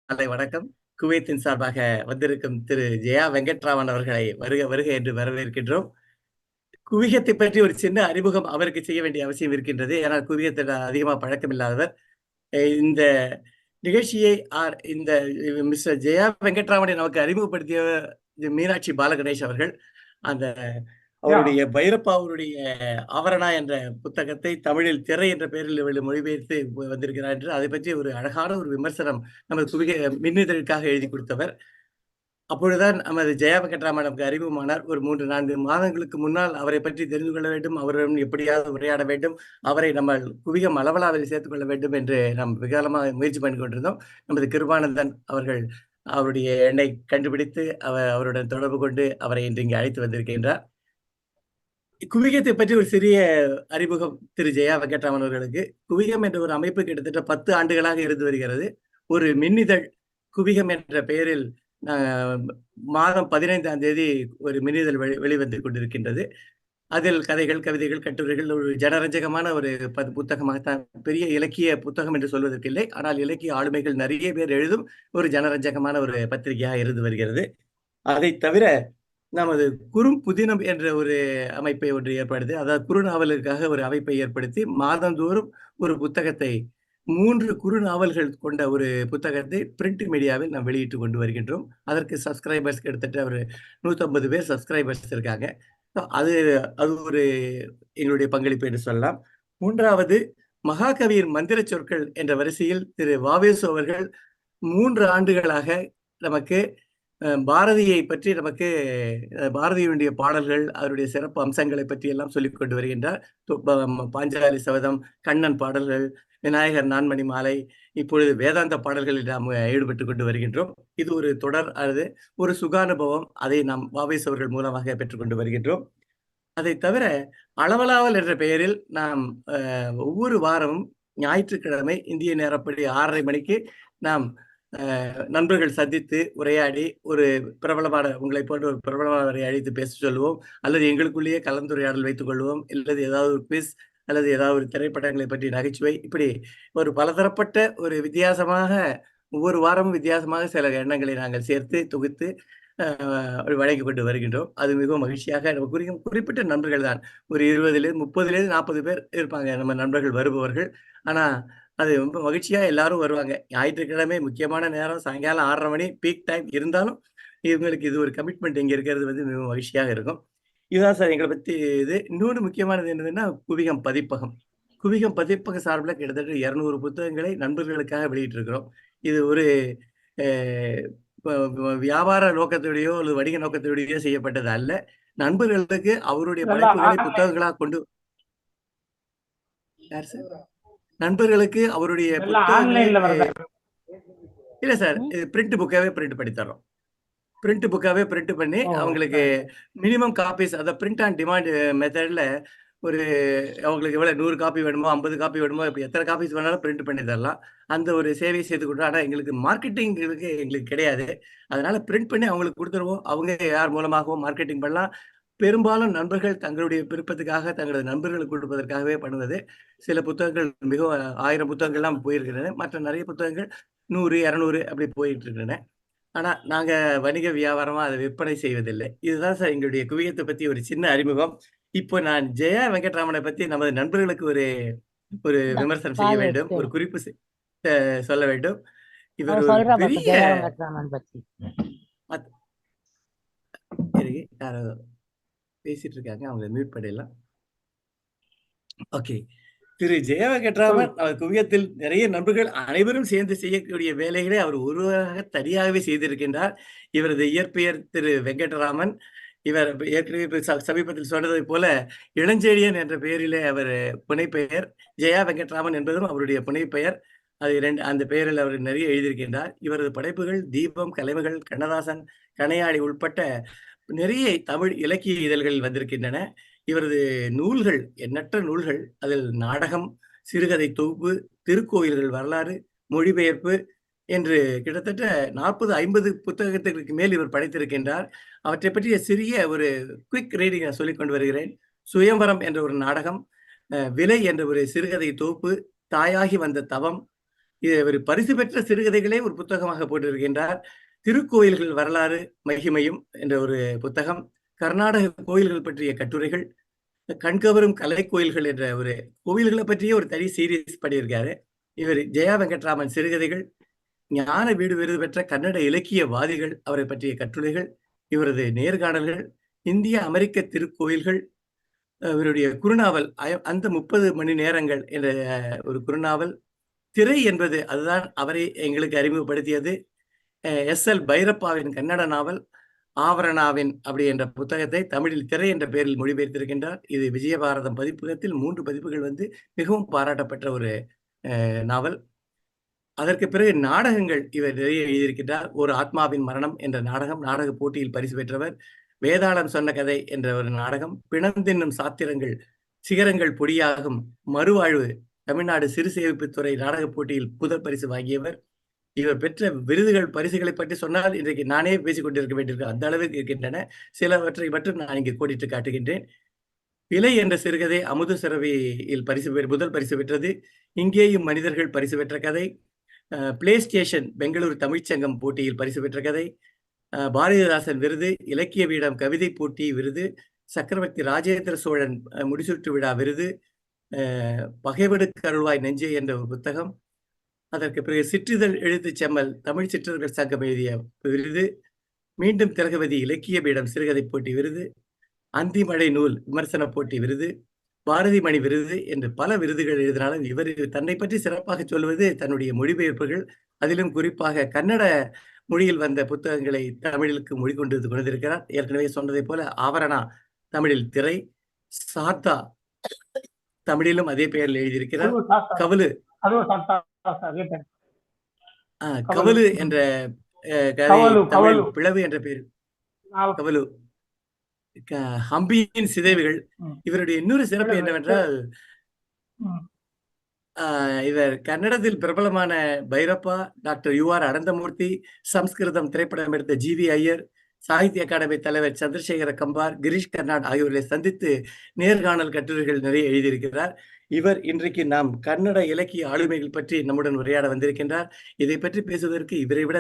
காலை வணக்கம். குவைத்தின் சார்பாக வந்திருக்கும் திரு ஜெயா வெங்கட்ராமன் அவர்களை வருக வருக என்று வரவேற்கின்றோம். குவைத்தை பற்றி ஒரு சின்ன அறிமுகம் அவருக்கு செய்ய வேண்டிய அவசியம் இருக்கின்றது. ஏனால் குவைத்தில் அதிகமா பழக்கம் இல்லாதவர். இந்த நிகழ்ச்சியை இந்த மிஸ்டர் ஜெயா வெங்கட்ராமனை நமக்கு அறிமுகப்படுத்திய மீனாட்சி பாலகணேஷ் அவர்கள். அந்த அவருடைய பைரப்பா அவருடைய ஆவரணா என்ற புத்தகத்தை தமிழில் திரை என்ற பெயரில் மொழிபெயர்த்து வந்திருக்கிறார் என்று அதை பற்றி ஒரு அழகான ஒரு விமர்சனம் நமது குவிக மின்னிதழுக்காக எழுதி கொடுத்தவர். அப்பொழுதுதான் நமது ஜெயா வெங்கட்ராமன் நமக்கு அறிமுகமானார். ஒரு 3-4 மாதங்களுக்கு முன்னால் அவரை பற்றி தெரிந்து கொள்ள வேண்டும், அவருடன் எப்படியாவது உரையாட வேண்டும், அவரை நம்ம குவிகம் அளவலாவில் சேர்த்துக் கொள்ள வேண்டும் என்று நாம் விகாலமாக முயற்சி பண்ணி கொண்டிருந்தோம். நமது கிருபானந்தன் அவர்கள் அவருடைய எண்ணை கண்டுபிடித்து அவருடன் தொடர்பு கொண்டு அவரை இன்று இங்கே அழைத்து வந்திருக்கின்றார். குவிகத்தை பற்றி ஒரு சிறிய அறிமுகம் திரு ஜெயா வெங்கட்ராமன் அவர்களுக்கு. குவிகம் என்ற ஒரு அமைப்பு கிட்டத்தட்ட 10 ஆண்டுகளாக இருந்து வருகிறது. ஒரு மின்னிதழ் குவிகம் என்ற பெயரில் மாதம் 15ஆம் தேதி ஒரு மின்னிதழ் வெளிவந்து கொண்டிருக்கின்றது. அதில் கதைகள், கவிதைகள், கட்டுரைகள் ஒரு ஜனரஞ்சகமான ஒரு புத்தகமாகத்தான். பெரிய இலக்கிய புத்தகம் என்று சொல்வதற்கு இல்லை. ஆனால் இலக்கிய ஆளுமைகள் நிறைய பேர் எழுதும் ஒரு ஜனரஞ்சகமான ஒரு பத்திரிகையாக இருந்து வருகிறது. அதை தவிர நமது குறும்புதினம் என்ற ஒரு அமைப்பை ஒன்று ஏற்படுத்தி, அதாவது குறுநாவலுக்காக ஒரு அமைப்பை ஏற்படுத்தி மாதந்தோறும் ஒரு புத்தகத்தை 3 குறுநாவல்கள் கொண்ட ஒரு புத்தகத்தை பிரிண்ட் மீடியாவில் நாம் வெளியிட்டு கொண்டு வருகின்றோம். அதற்கு சப்ஸ்கிரைபர்ஸ் கிட்டத்தட்ட ஒரு 150 பேர் சப்ஸ்கிரைபர்ஸ் இருக்காங்க. அது அது ஒரு எங்களுடைய பங்களிப்பு என்று சொல்லலாம். 3வது மகாகவியின் மந்திர சொற்கள் என்ற வரிசையில் திரு வ.வே.சு அவர்கள் 3 ஆண்டுகளாக நமக்கு பாரதியை பற்றி நமக்கு பாரதியினுடைய பாடல்கள், அவருடைய சிறப்பு அம்சங்களை பற்றி எல்லாம் சொல்லிக் கொண்டு வருகின்றார். பாஞ்சாலி சபதம், கண்ணன் பாடல்கள், விநாயகர் நான்மணி மாலை, இப்பொழுது வேதாந்த பாடல்களில் நாம் ஈடுபட்டு கொண்டு வருகின்றோம். இது ஒரு தொடர் அல்லது ஒரு சுகானுபவம். அதை நாம் வ.வே.சு அவர்கள் மூலமாக பெற்றுக்கொண்டு வருகின்றோம். அதை தவிர அளவலாவல் என்ற பெயரில் நாம் ஒவ்வொரு வாரமும் ஞாயிற்றுக்கிழமை இந்திய நேரப்படி 6:30 மணிக்கு நாம் நண்பர்கள் சந்தித்து உரையாடி ஒரு பிரபலமான உங்களை போன்ற ஒரு பிரபலமானவரை அழைத்து பேச சொல்லுவோம், அல்லது எங்களுக்குள்ளேயே கலந்துரையாடல் வைத்துக் கொள்வோம், அல்லது ஏதாவது ஒரு குவிஸ் அல்லது ஏதாவது ஒரு திரைப்படங்களை பற்றி நகைச்சுவை, இப்படி ஒரு பலதரப்பட்ட ஒரு வித்தியாசமாக ஒவ்வொரு வாரமும் வித்தியாசமாக சில எண்ணங்களை நாங்கள் சேர்த்து தொகுத்து வழங்கி கொண்டு வருகின்றோம். அது மிகவும் மகிழ்ச்சியாக நம்ம குறிப்பிட்ட நண்பர்கள் தான். ஒரு 20 30 பேர் இருப்பாங்க நம்ம நண்பர்கள் வருபவர்கள். ஆனா அது ரொம்ப மகிழ்ச்சியா எல்லாரும் வருவாங்க. ஞாயிற்றுக்கிழமை முக்கியமான நேரம் சாயங்காலம் 6:30 மணி பீக் டைம் இருந்தாலும், இவங்களுக்கு இது ஒரு கமிட்மெண்ட் இங்க இருக்கிறது வந்து மிகவும் மகிழ்ச்சியாக இருக்கும். இதுதான் சார் எங்கள பத்தி இது. இன்னொன்னு முக்கியமானது என்னதுன்னா, குவிகம் பதிப்பகம். குவிகம் பதிப்பக சார்புல கிட்டத்தட்ட 200 புத்தகங்களை நண்பர்களுக்காக வெளியிட்டிருக்கிறோம். இது ஒரு அ வியாபார நோக்கத்தோடையோ அல்லது வணிக நோக்கத்தோடையோ செய்யப்பட்டது அல்ல. நண்பர்களுக்கு அவருடைய படைப்புகளை புத்தகங்களா கொண்டு யார் சார்? நண்பர்களுக்கு அவருடைய புத்தகங்களை இல்ல சார். இது பிரிண்ட் புக்காவே பிரிண்ட் பண்ணி தர்றோம். பிரிண்ட் புக்காவே பிரிண்ட் பண்ணி அவங்களுக்கு மினிமம் காப்பீஸ், அதாவது பிரிண்ட் ஆன் டிமாண்ட் மெத்தட்ல ஒரு அவங்களுக்கு எவ்வளவு 100 காப்பி வேணுமோ, 50 காப்பி வேணுமோ, இப்படி எத்தனை காப்பீஸ் வேணாலும் பிரிண்ட் பண்ணி தரலாம். அந்த ஒரு சேவையை செய்து கொண்டு ஆனா எங்களுக்கு மார்க்கெட்டிங் எங்களுக்கு கிடையாது. அதனால பிரிண்ட் பண்ணி அவங்களுக்கு குடுத்துருவோம். அவங்க யார் மூலமாகவும் மார்க்கெட்டிங் பண்ணலாம். பெரும்பாலும் நண்பர்கள் தங்களுடைய விருப்பத்துக்காக, தங்களது நண்பர்களுக்கு கொடுப்பதற்காகவே பண்ணுவது. சில புத்தகங்கள் மிகவும் 1000 புத்தகங்கள்லாம் போயிருக்கின்றன. மற்ற நிறைய புத்தகங்கள் 100, 200 அப்படி போயிட்டு இருக்கின்றன. ஆனா நாங்க வணிக வியாபாரமா அதை விற்பனை செய்வதில்லை. இதுதான் சார் எங்களுடைய குவியத்தை பத்தி ஒரு சின்ன அறிமுகம். இப்போ நான் ஜெயா வெங்கட்ராமனை பத்தி நமது நண்பர்களுக்கு ஒரு ஒரு விமர்சனம் செய்ய வேண்டும். ஒரு குறிப்பு சொல்ல வேண்டும். இவர் ஒரு பெரிய யாரோ பேசிட்டு இருக்காங்க. அவங்க மியூட் பண்ணிடலாம். ஓகே. திரு ஜெயா வெங்கட்ராமன் அவர் குவியத்தில் நிறைய நண்பர்கள் அனைவரும் சேர்ந்து செய்யக்கூடிய வேலைகளை அவர் ஒருவராக தனியாகவே செய்திருக்கின்றார். இவரது இயற்பெயர் திரு வெங்கட்ராமன். இவர் ஏற்கனவே சமீபத்தில் சொன்னதை போல இளஞ்செழியன் என்ற பெயரிலே அவர் புனைப்பெயர். ஜெயா வெங்கட்ராமன் என்பதும் அவருடைய புனைப்பெயர். அது அந்த பெயரில் அவர் நிறைய எழுதியிருக்கின்றார். இவரது படைப்புகள் தீபம், கலைமகள், கண்ணதாசன், கணையாழி உட்பட்ட நிறைய தமிழ் இலக்கிய இதழ்களில் வந்திருக்கின்றன. இவரது நூல்கள் எண்ணற்ற நூல்கள், அதில் நாடகம், சிறுகதை தொகுப்பு, திருக்கோயில்கள் வரலாறு, மொழிபெயர்ப்பு என்று கிட்டத்தட்ட 40-50 புத்தகத்திற்கு மேல் இவர் படைத்திருக்கின்றார். அவற்றை பற்றிய சிறிய ஒரு குயிக் ரீடிங் நான் சொல்லிக் கொண்டு வருகிறேன். சுயம்வரம் என்ற ஒரு நாடகம், விலை என்ற ஒரு சிறுகதை தொகுப்பு, தாயாகி வந்த தவம், ஒரு பரிசு பெற்ற சிறுகதைகளே ஒரு புத்தகமாக போட்டிருக்கின்றார். திருக்கோயில்கள் வரலாறு மகிமையும் என்ற ஒரு புத்தகம், கர்நாடக கோயில்கள் பற்றிய கட்டுரைகள், கண்கவரும் கலை கோயில்கள் என்ற ஒரு கோவில்களை பற்றிய ஒரு தனி சீரீஸ் பண்ணியிருக்காரு. இவர் ஜெயா வெங்கட்ராமன் சிறுகதைகள், ஞான வீடு விருது பெற்ற கன்னட இலக்கியவாதிகள் அவரை பற்றிய கட்டுரைகள், இவரது நேர்காணல்கள், இந்திய அமெரிக்க திருக்கோயில்கள், இவருடைய குறுநாவல் அந்த 30 மணி நேரங்கள் என்ற ஒரு குறுநாவல். திரை என்பது அதுதான் அவரை எங்களுக்கு அறிமுகப்படுத்தியது. எஸ்.எல். பைரப்பாவின் கன்னட நாவல் ஆவரணாவின் அப்படி என்ற புத்தகத்தை தமிழில் திரை என்ற பெயரில் மொழிபெயர்த்திருக்கின்றார். இது விஜயபாரதம் பதிப்பகத்தில் 3 பதிப்புகள் வந்து மிகவும் பாராட்டப்பட்ட ஒரு நாவல். அதற்கு பிறகு நாடகங்கள் இவர் நிறைய எழுதியிருக்கிறார். ஒரு ஆத்மாவின் மரணம் என்ற நாடகம் நாடக போட்டியில் பரிசு பெற்றவர். வேதாளம் சொன்ன கதை என்ற ஒரு நாடகம், பிணந்தின்னும் சாத்திரங்கள், சிகரங்கள் பொடியாகும், மறுவாழ்வு, தமிழ்நாடு சிறு சேமிப்புத்துறை நாடகப் போட்டியில் முதல் பரிசு வாங்கியவர். இவர் பெற்ற விருதுகள் பரிசுகளை பற்றி சொன்னால் இன்றைக்கு நானே பேசிக் கொண்டிருக்க வேண்டியிருக்கு, அந்த அளவுக்கு இருக்கின்றன. சிலவற்றை மட்டும் நான் இங்கே கோடிட்டு காட்டுகின்றேன். இலை என்ற சிறுகதை அமுத சுரபியில் முதல் பரிசு பெற்றது. இங்கேயும் மனிதர்கள் பரிசு பெற்ற கதை. பிளே ஸ்டேஷன் பெங்களூரு தமிழ்ச்சங்கம் போட்டியில் பரிசு பெற்ற கதை. பாரதிதாசன் விருது, இலக்கிய வீடம் கவிதை போட்டி விருது, சக்கரவர்த்தி ராஜேந்திர சோழன் முடிசூட்டு விழா விருது, பகைவடுக்கு அருள்வாய் நெஞ்சே என்ற ஒரு புத்தகம். அதற்கு பிறகு சிற்றிதழ் எழுத்துச் செம்மல் தமிழ் சிற்றர்கள் சங்கம் எழுதிய விருது, மீண்டும் திலகவதி இலக்கிய பீடம் சிறுகதை போட்டி விருது, அந்திமழை நூல் விமர்சன போட்டி விருது, பாரதி மணி விருது என்று பல விருதுகள் எழுதினாலும் இவர் தன்னை பற்றி சிறப்பாக சொல்வது தன்னுடைய மொழிபெயர்ப்புகள், அதிலும் குறிப்பாக கன்னட மொழியில் வந்த புத்தகங்களை தமிழுக்கு மொழி கொண்டு கொண்டிருக்கிறார். ஏற்கனவே சொன்னதை போல ஆவரணா தமிழில் திரை, சாத்தா தமிழிலும் அதே பெயரில் எழுதியிருக்கிறார். கவலு கவலு என்ற கதை தமிழ் பிளவு என்ற பெயர் கவலு. ஹம்பியின் சிதைவுகள். இவருடைய இன்னொரு சிறப்பு என்னவென்றால் இவர் கன்னடத்தில் பிரபலமான பைரப்பா, டாக்டர் யு.ஆர். அனந்தமூர்த்தி, சம்ஸ்கிருதம் திரைப்படம் எடுத்த ஜி.வி. ஐயர், சாகித்ய அகாடமி தலைவர் சந்திரசேகர கம்பார், கிரீஷ் கர்நாட் ஆகியோர்களை சந்தித்து நேர்காணல் கட்டுரைகள் நிறைய எழுதியிருக்கிறார். இவர் இன்றைக்கு நாம் கன்னட இலக்கிய ஆளுமைகள் பற்றி நம்முடன் உரையாட வந்திருக்கின்றார். இதை பற்றி பேசுவதற்கு இவரை விட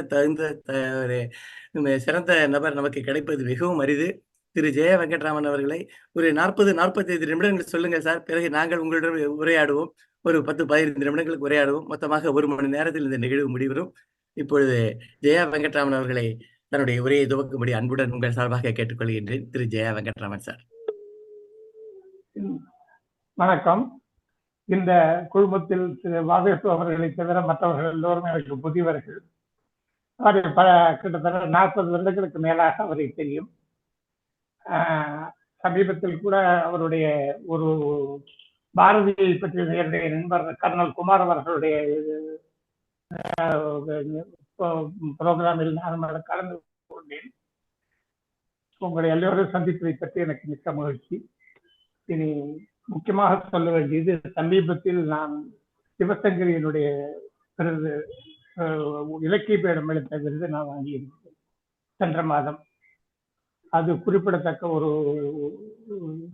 சிறந்த நபர் நமக்கு கிடைப்பது மிகவும் அரிது. திரு ஜெயா வெங்கட்ராமன் அவர்களை ஒரு 40-45 நிமிடங்கள் சொல்லுங்கள் சார். பிறகு நாங்கள் உங்களிடம் உரையாடுவோம். ஒரு 10-15 நிமிடங்களுக்கு உரையாடுவோம். மொத்தமாக 1 மணி நேரத்தில் இந்த நிகழ்வு முடிவரும். இப்பொழுது ஜெயா வெங்கட்ராமன் அவர்களை தன்னுடைய உரையை துவக்கும்படி அன்புடன் உங்கள் சார்பாக கேட்டுக்கொள்கின்றேன். திரு ஜெயா வெங்கட்ராமன் சார். வணக்கம். இந்த குழுமத்தில் திரு வாவேசு அவர்களை தவிர மற்றவர்கள் எல்லோரும் எனக்கு புதியவர்கள். கிட்டத்தட்ட 40 வருடங்களுக்கு மேலாக அவரை தெரியும். சமீபத்தில் கூட அவருடைய ஒரு பாரதியை பற்றி என்னுடைய நண்பர் கர்னல் குமார் அவர்களுடைய புரோகிராமில் நான் கலந்து கொண்டேன். உங்களை எல்லோரும் சந்திப்பதை பற்றி எனக்கு மிக்க மகிழ்ச்சி. இனி முக்கியமாக சொல்ல வேண்டியது, சமீபத்தில் நான் சிவசங்கரியினுடைய விருது, இலக்கிய பீடம் அளித்த விருது நான் வாங்கியிருக்கிறேன் சென்ற மாதம். அது குறிப்பிடத்தக்க ஒரு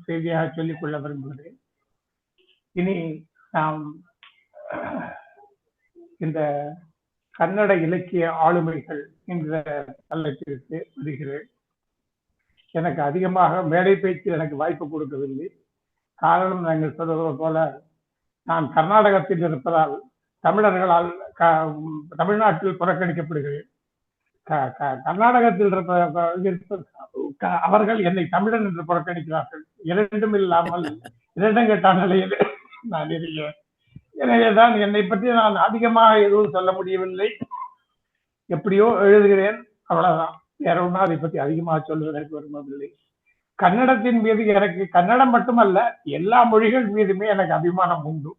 செய்தியாக சொல்லிக்கொள்ள விரும்புகிறேன். இனி நாம் இந்த கன்னட இலக்கிய ஆளுமைகள் என்ற தலைப்பிற்கு வருகிறேன். எனக்கு அதிகமாக மேடை பேச்சு எனக்கு வாய்ப்பு கொடுக்கவில்லை. காரணம், நாங்கள் சொல்வது போல நான் கர்நாடகத்தில் இருப்பதால் தமிழர்களால் தமிழ்நாட்டில் புறக்கணிக்கப்படுகிறேன். கர்நாடகத்தில் அவர்கள் என்னை தமிழன் என்று புறக்கணிக்கிறார்கள். இரண்டும் இல்லாமல் இரண்டங்கெட்ட நிலையில் நான் இருக்கிறேன். எனவேதான் என்னை பற்றி நான் அதிகமாக எதுவும் சொல்ல முடியவில்லை. எப்படியோ எழுதுகிறேன், அவ்வளவுதான். வேற ஒன்றும் அதை பற்றி அதிகமாக சொல்வதற்கு விரும்பவில்லை. கன்னடத்தின் மீது எனக்கு, கன்னடம் மட்டுமல்ல எல்லா மொழிகள் மீதுமே எனக்கு அபிமானம் உண்டு.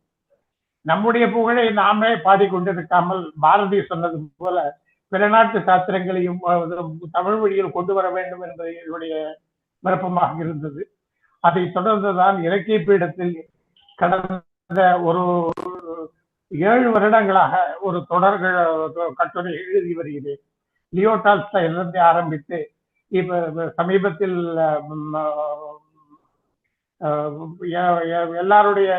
நம்முடைய புகழை நாமே பாடிக்கொண்டிருக்காமல் பாரதி சொன்னது போல பிற நாட்டு சாஸ்திரங்களையும் தமிழ் மொழியில் கொண்டு வர வேண்டும் என்பது என்னுடைய விருப்பமாக இருந்தது. அதை தொடர்ந்துதான் இலக்கிய பீடத்தில் கடந்த ஒரு 7 வருடங்களாக ஒரு தொடர்கள் கட்டுரை எழுதி வருகிறேன். லியோ டால்ஸ்டாயிலிருந்து ஆரம்பித்து இப்ப சமீபத்தில் எல்லாருடைய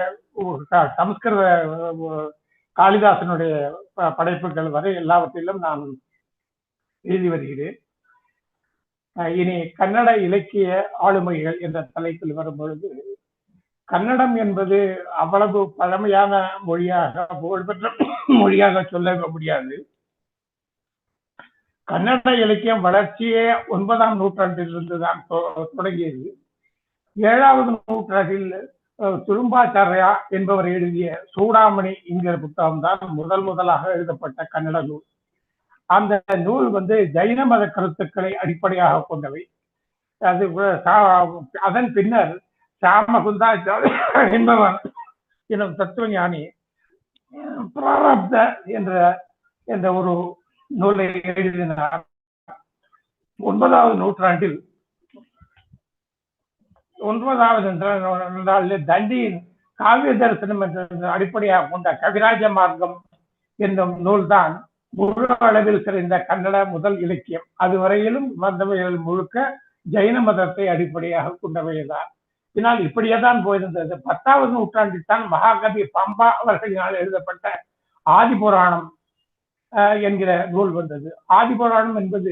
சமஸ்கிருத காளிதாசனுடைய படைப்புகள் வரை எல்லாவற்றிலும் நான் எழுதி வருகிறேன். இனி கன்னட இலக்கிய ஆளுமைகள் என்ற தலைப்பில் வரும்பொழுது, கன்னடம் என்பது அவ்வளவு பழமையான மொழியாக, புகழ்பெற்ற மொழியாக சொல்ல முடியாது. கன்னட இலக்கியம் வளர்ச்சியே 9ஆம் நூற்றாண்டிலிருந்து தான் தொடங்கியது. 7வது நூற்றாண்டில் துரும்பாச்சாரியா என்பவர் எழுதிய சூடாமணி என்கிற புத்தகம் தான் முதலாக எழுதப்பட்ட கன்னட நூல். அந்த நூல் ஜைன மத கருத்துக்களை அடிப்படையாக கொண்டவை. அது அதன் பின்னர் சாமகுந்தாச்சாரிய என்பவர் எனும் தத்துவ ஞானி பிராரப்த என்ற ஒரு நூலை எழுதினார். 9வது நூற்றாண்டில் தண்டியின் காவிய தரிசனம் என்ற அடிப்படையாக கொண்ட கவிராஜ மார்க்கம் என்னும் நூல்தான் முழு அளவில் சிறந்த கன்னட முதல் இலக்கியம். அதுவரையிலும் வந்தவைகள் முழுக்க ஜைன மதத்தை அடிப்படையாக கொண்டவைதான். இதனால் இப்படியேதான் போயிருந்தது. 10வது நூற்றாண்டில் தான் மகாகவி பம்பா அவர்களினால் எழுதப்பட்ட ஆதிபுராணம் என்கிற நூல் வந்தது. ஆதிபுராணம் என்பது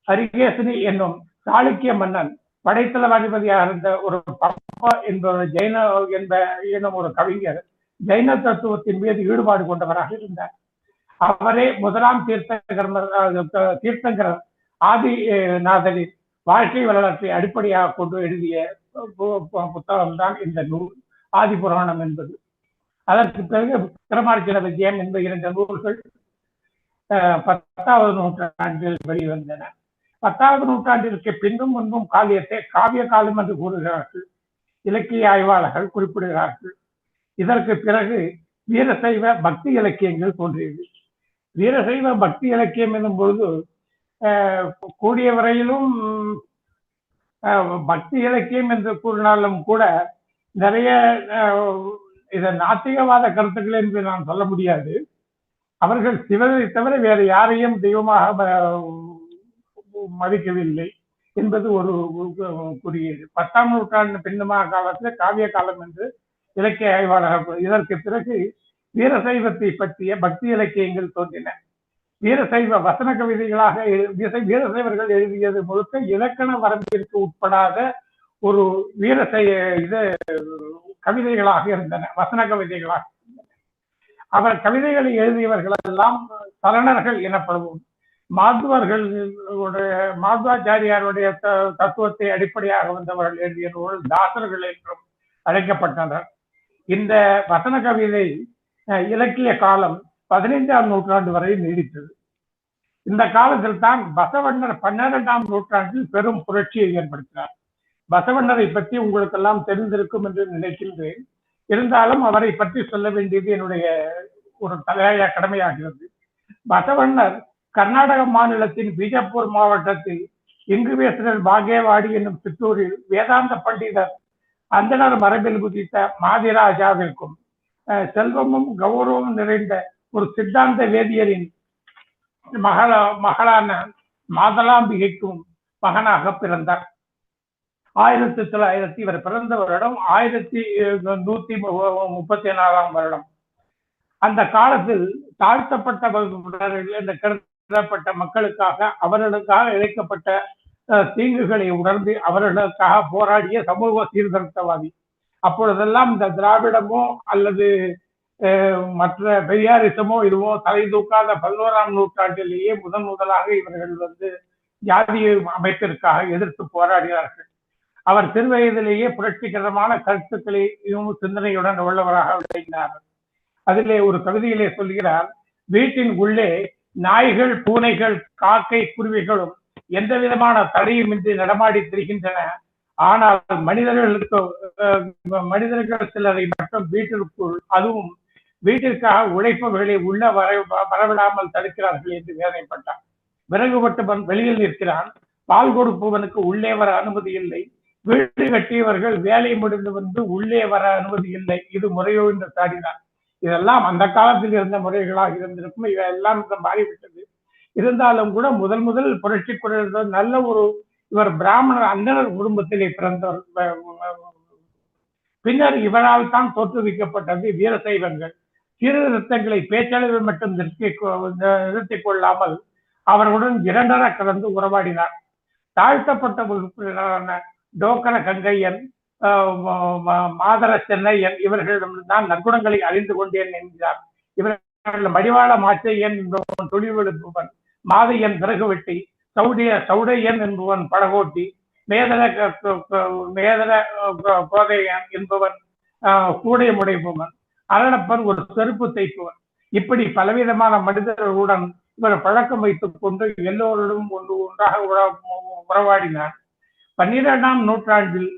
அரிகேசரி என்னும் சாளுக்கிய மன்னன் படைத்தளவாதிபதியாக இருந்த ஒரு பம்பா என்பவர் என்னும் ஒரு கவிஞர் ஜைன தத்துவத்தின் மீது ஈடுபாடு கொண்டவராக இருந்தார். அவரே முதலாம் தீர்த்தங்கரர் ஆதிநாதரின் வாழ்க்கை வரலாற்றை அடிப்படையாக கொண்டு எழுதிய புத்தகம்தான் இந்த நூல் ஆதிபுராணம் என்பது. அதற்கு பிறகு விக்ரமார்ஜுன விஜயம் என்பது 2 நூல்கள் 10வது நூற்றாண்டில் வெளிவந்தன. 10வது நூற்றாண்டிற்கு பின்னும் முன்பும் காவியத்தை காவிய காலம் என்று கூறுகிறார்கள் இலக்கிய ஆய்வாளர்கள், குறிப்பிடுகிறார்கள். இதற்கு பிறகு வீரசைவ பக்தி இலக்கியங்கள் தோன்றியது. வீரசைவ பக்தி இலக்கியம் என்னும் பொழுது கூடிய வரையிலும் பக்தி இலக்கியம் என்று கூறினாலும் கூட நிறைய இதை நாத்திகவாத கருத்துக்கள் என்று நான் சொல்ல முடியாது. அவர்கள் சிவனை தவிர வேறு யாரையும் தெய்வமாக மதிக்கவில்லை என்பது ஒரு குறியீடு. 10ஆம் நூற்றாண்டு பின்னமாக காலத்தில் காவிய காலம் என்று இலக்கிய ஆய்வாளர்கள். இதற்கு பிறகு வீரசைவத்தை பற்றிய பக்தி இலக்கியங்கள் தோன்றின. வீரசைவ வசன கவிதைகளாக வீரசைவர்கள் எழுதியது முழுக்க இலக்கண வரம்பிற்கு உட்படாத ஒரு கவிதைகளாக இருந்தன, வசன கவிதைகளாக. அவர் கவிதைகளை எழுதியவர்கள் எல்லாம் சரணர்கள் எனப்படுவோம். மாத்வாச்சாரியாருடைய தத்துவத்தை அடிப்படையாக வந்தவர்கள் எழுதிய நூல் தாசர்கள் என்றும் அழைக்கப்பட்டனர். இந்த வசன கவிதை இலக்கிய காலம் 15ஆம் நூற்றாண்டு வரை நீடித்தது. இந்த காலத்தில் தான் பசவண்ணர் 12ஆம் நூற்றாண்டில் பெரும் புரட்சியை ஏற்படுத்தினார். பசவண்ணரை பற்றி உங்களுக்கு எல்லாம் தெரிந்திருக்கும் என்று நினைக்கின்றேன். இருந்தாலும் அவரை பற்றி சொல்ல வேண்டியது என்னுடைய ஒரு தலையாய கடமையாகிறது. பசவண்ணர் கர்நாடக மாநிலத்தின் பீஜப்பூர் மாவட்டத்தில் இங்குவேசரர் பாகேவாடி என்னும் சிற்றூரில் வேதாந்த பண்டிதர் அந்தனர் மரபில் குதித்த மாதிராஜாவிற்கும் செல்வமும் கௌரவமும் நிறைந்த ஒரு சித்தாந்த வேதியரின் மகளான மாதலாம்பிகைக்கும் மகனாக பிறந்தார். 1900 இவர் பிறந்த வருடம் 1134ஆம் வருடம். அந்த காலத்தில் தாழ்த்தப்பட்ட கருதப்பட்ட மக்களுக்காக அவர்களுக்காக இழைக்கப்பட்ட தீங்குகளை உணர்ந்து அவர்களுக்காக போராடிய சமூக சீர்திருத்தவாதி. அப்பொழுதெல்லாம் இந்த திராவிடமோ அல்லது மற்ற பெரியாரிசமோ இதுவோ தலை தூக்காத 11ஆம் நூற்றாண்டிலேயே முதலாக இவர்கள் ஜாதிய அமைப்பிற்காக எதிர்த்து போராடினார்கள். அவர் சிறுவயதிலேயே புரட்சிகரமான கருத்துக்களையும் சிந்தனையுடன் உள்ளவராக விளங்கினார். அதிலே ஒரு கவிதையிலே சொல்கிறார், வீட்டின் உள்ளே நாய்கள், பூனைகள், காக்கை, குருவிகளும் எந்த விதமான தடையுமின்றி நடமாடி திரிகின்றன. ஆனால் மனிதர்கள் சிலரை மட்டும் வீட்டிற்குள், அதுவும் வீட்டிற்காக உழைப்பவர்களை உள்ள வரவிடாமல் தடுக்கிறார்கள் என்று வேதனைப்பட்டார். விறகு வெட்டுவன் வெளியில் நிற்கிறான், பால் கொடுப்பவனுக்கு உள்ளே வர அனுமதி இல்லை. வீடு கட்டியவர்கள் வேலை முடிந்து உள்ளே வர அனுமதி இல்லை. இது முறையோ என்று சாடினார். இதெல்லாம் அந்த காலத்தில் இருந்த முறைகளாக இருந்திருக்கும். இவையெல்லாம் மாறிவிட்டது. இருந்தாலும் கூட முதல் புரட்சி குரல் நல்ல இவர் பிராமணர் அந்தனர் குடும்பத்திலே பின்னர் இவரால் தான் தோற்றுவிக்கப்பட்டது வீரசைவங்கள். சீர்திருத்தங்களை பேச்சளவில் மட்டும் நிறுத்திக் கொள்ளாமல் அவர்களுடன் இரண்டர கலந்து உறவாடினார். தாழ்த்தப்பட்ட உறுப்பினரான டோக்கர கங்கையன், மாதர சென்னையன் இவர்களிடம்தான் நற்குணங்களை அறிந்து கொண்டேன் என்கிறார். இவர்கள் மடிவாள மாச்சையன் என்பவன் தொழிலெழுப்புவன், மாதையன் விறகு வெட்டி, சௌடையன் என்பவன் படகோட்டி, மேதர கோதையன் என்பவன் கூடையமுடைப்பவன், அரணப்பன் ஒரு செருப்பு தைப்பவன். இப்படி பலவிதமான மனிதர்களுடன் இவர் பழக்கம் வைத்துக் கொண்டு எல்லோருடன் ஒன்றாக உறவாடினார். 12ஆம் நூற்றாண்டில்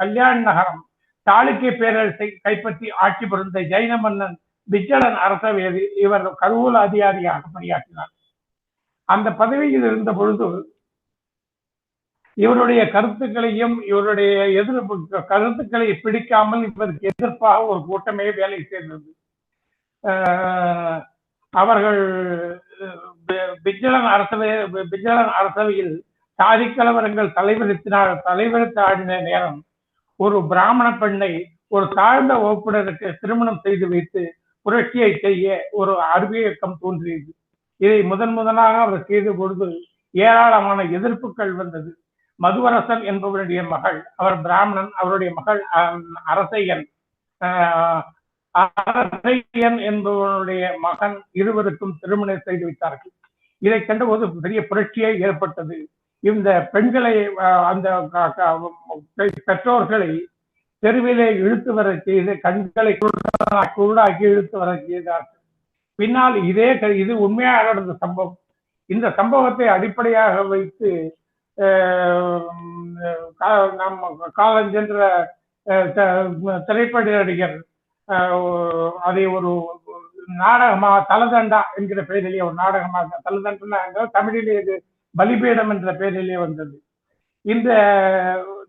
கல்யாண நகரம் சாளுக்கிய பேரரசை கைப்பற்றி ஆட்சி புரிந்த ஜைன மன்னன் பிச்சலன் அரசவையில் இவர் கருவூல அதிகாரியாக பணியாற்றினார். அந்த பதவியில் இருந்த பொழுது இவருடைய கருத்துக்களையும் இவருடைய கருத்துக்களை பிடிக்காமல் இவருக்கு எதிர்ப்பாக ஒரு கூட்டமே வேலை செய்தது. அவர்கள் பிச்சலன் அரசவையில் சாதி கலவரங்கள் தலைவரித்து ஆடின நேரம் ஒரு பிராமண பெண்ணை ஒரு தாழ்ந்த வகுப்பினருக்கு திருமணம் செய்து வைத்து புரட்சியை செய்ய ஒரு அருவியக்கம் தோன்றியது. இதை முதலாக அவர் செய்த பொழுது ஏராளமான எதிர்ப்புகள் வந்தது. மதுவரசன் என்பவருடைய மகள், அவர் பிராமணன், அவருடைய மகள் அரசையன் என்பவனுடைய மகன் இருவருக்கும் திருமணம் செய்து வைத்தார்கள். இதை கண்டபோது பெரிய புரட்சியே ஏற்பட்டது. இந்த பெண்களை அந்த பெற்றோர்களை தெருவிலே இழுத்து வர செய்து கண்களை குருடாக்கி இழுத்து வர செய்தார்கள். பின்னால் இது உண்மையாக நடந்த சம்பவம். இந்த சம்பவத்தை அடிப்படையாக வைத்து காலஞ்சென்ற திரைப்பட நடிகர் அதை ஒரு நாடகமாக தலதண்டா என்கிற பெயரிலே ஒரு நாடகமாக, தலதண்டா தமிழிலே இது பலிபீடம் என்ற பெயரிலே வந்தது. இந்த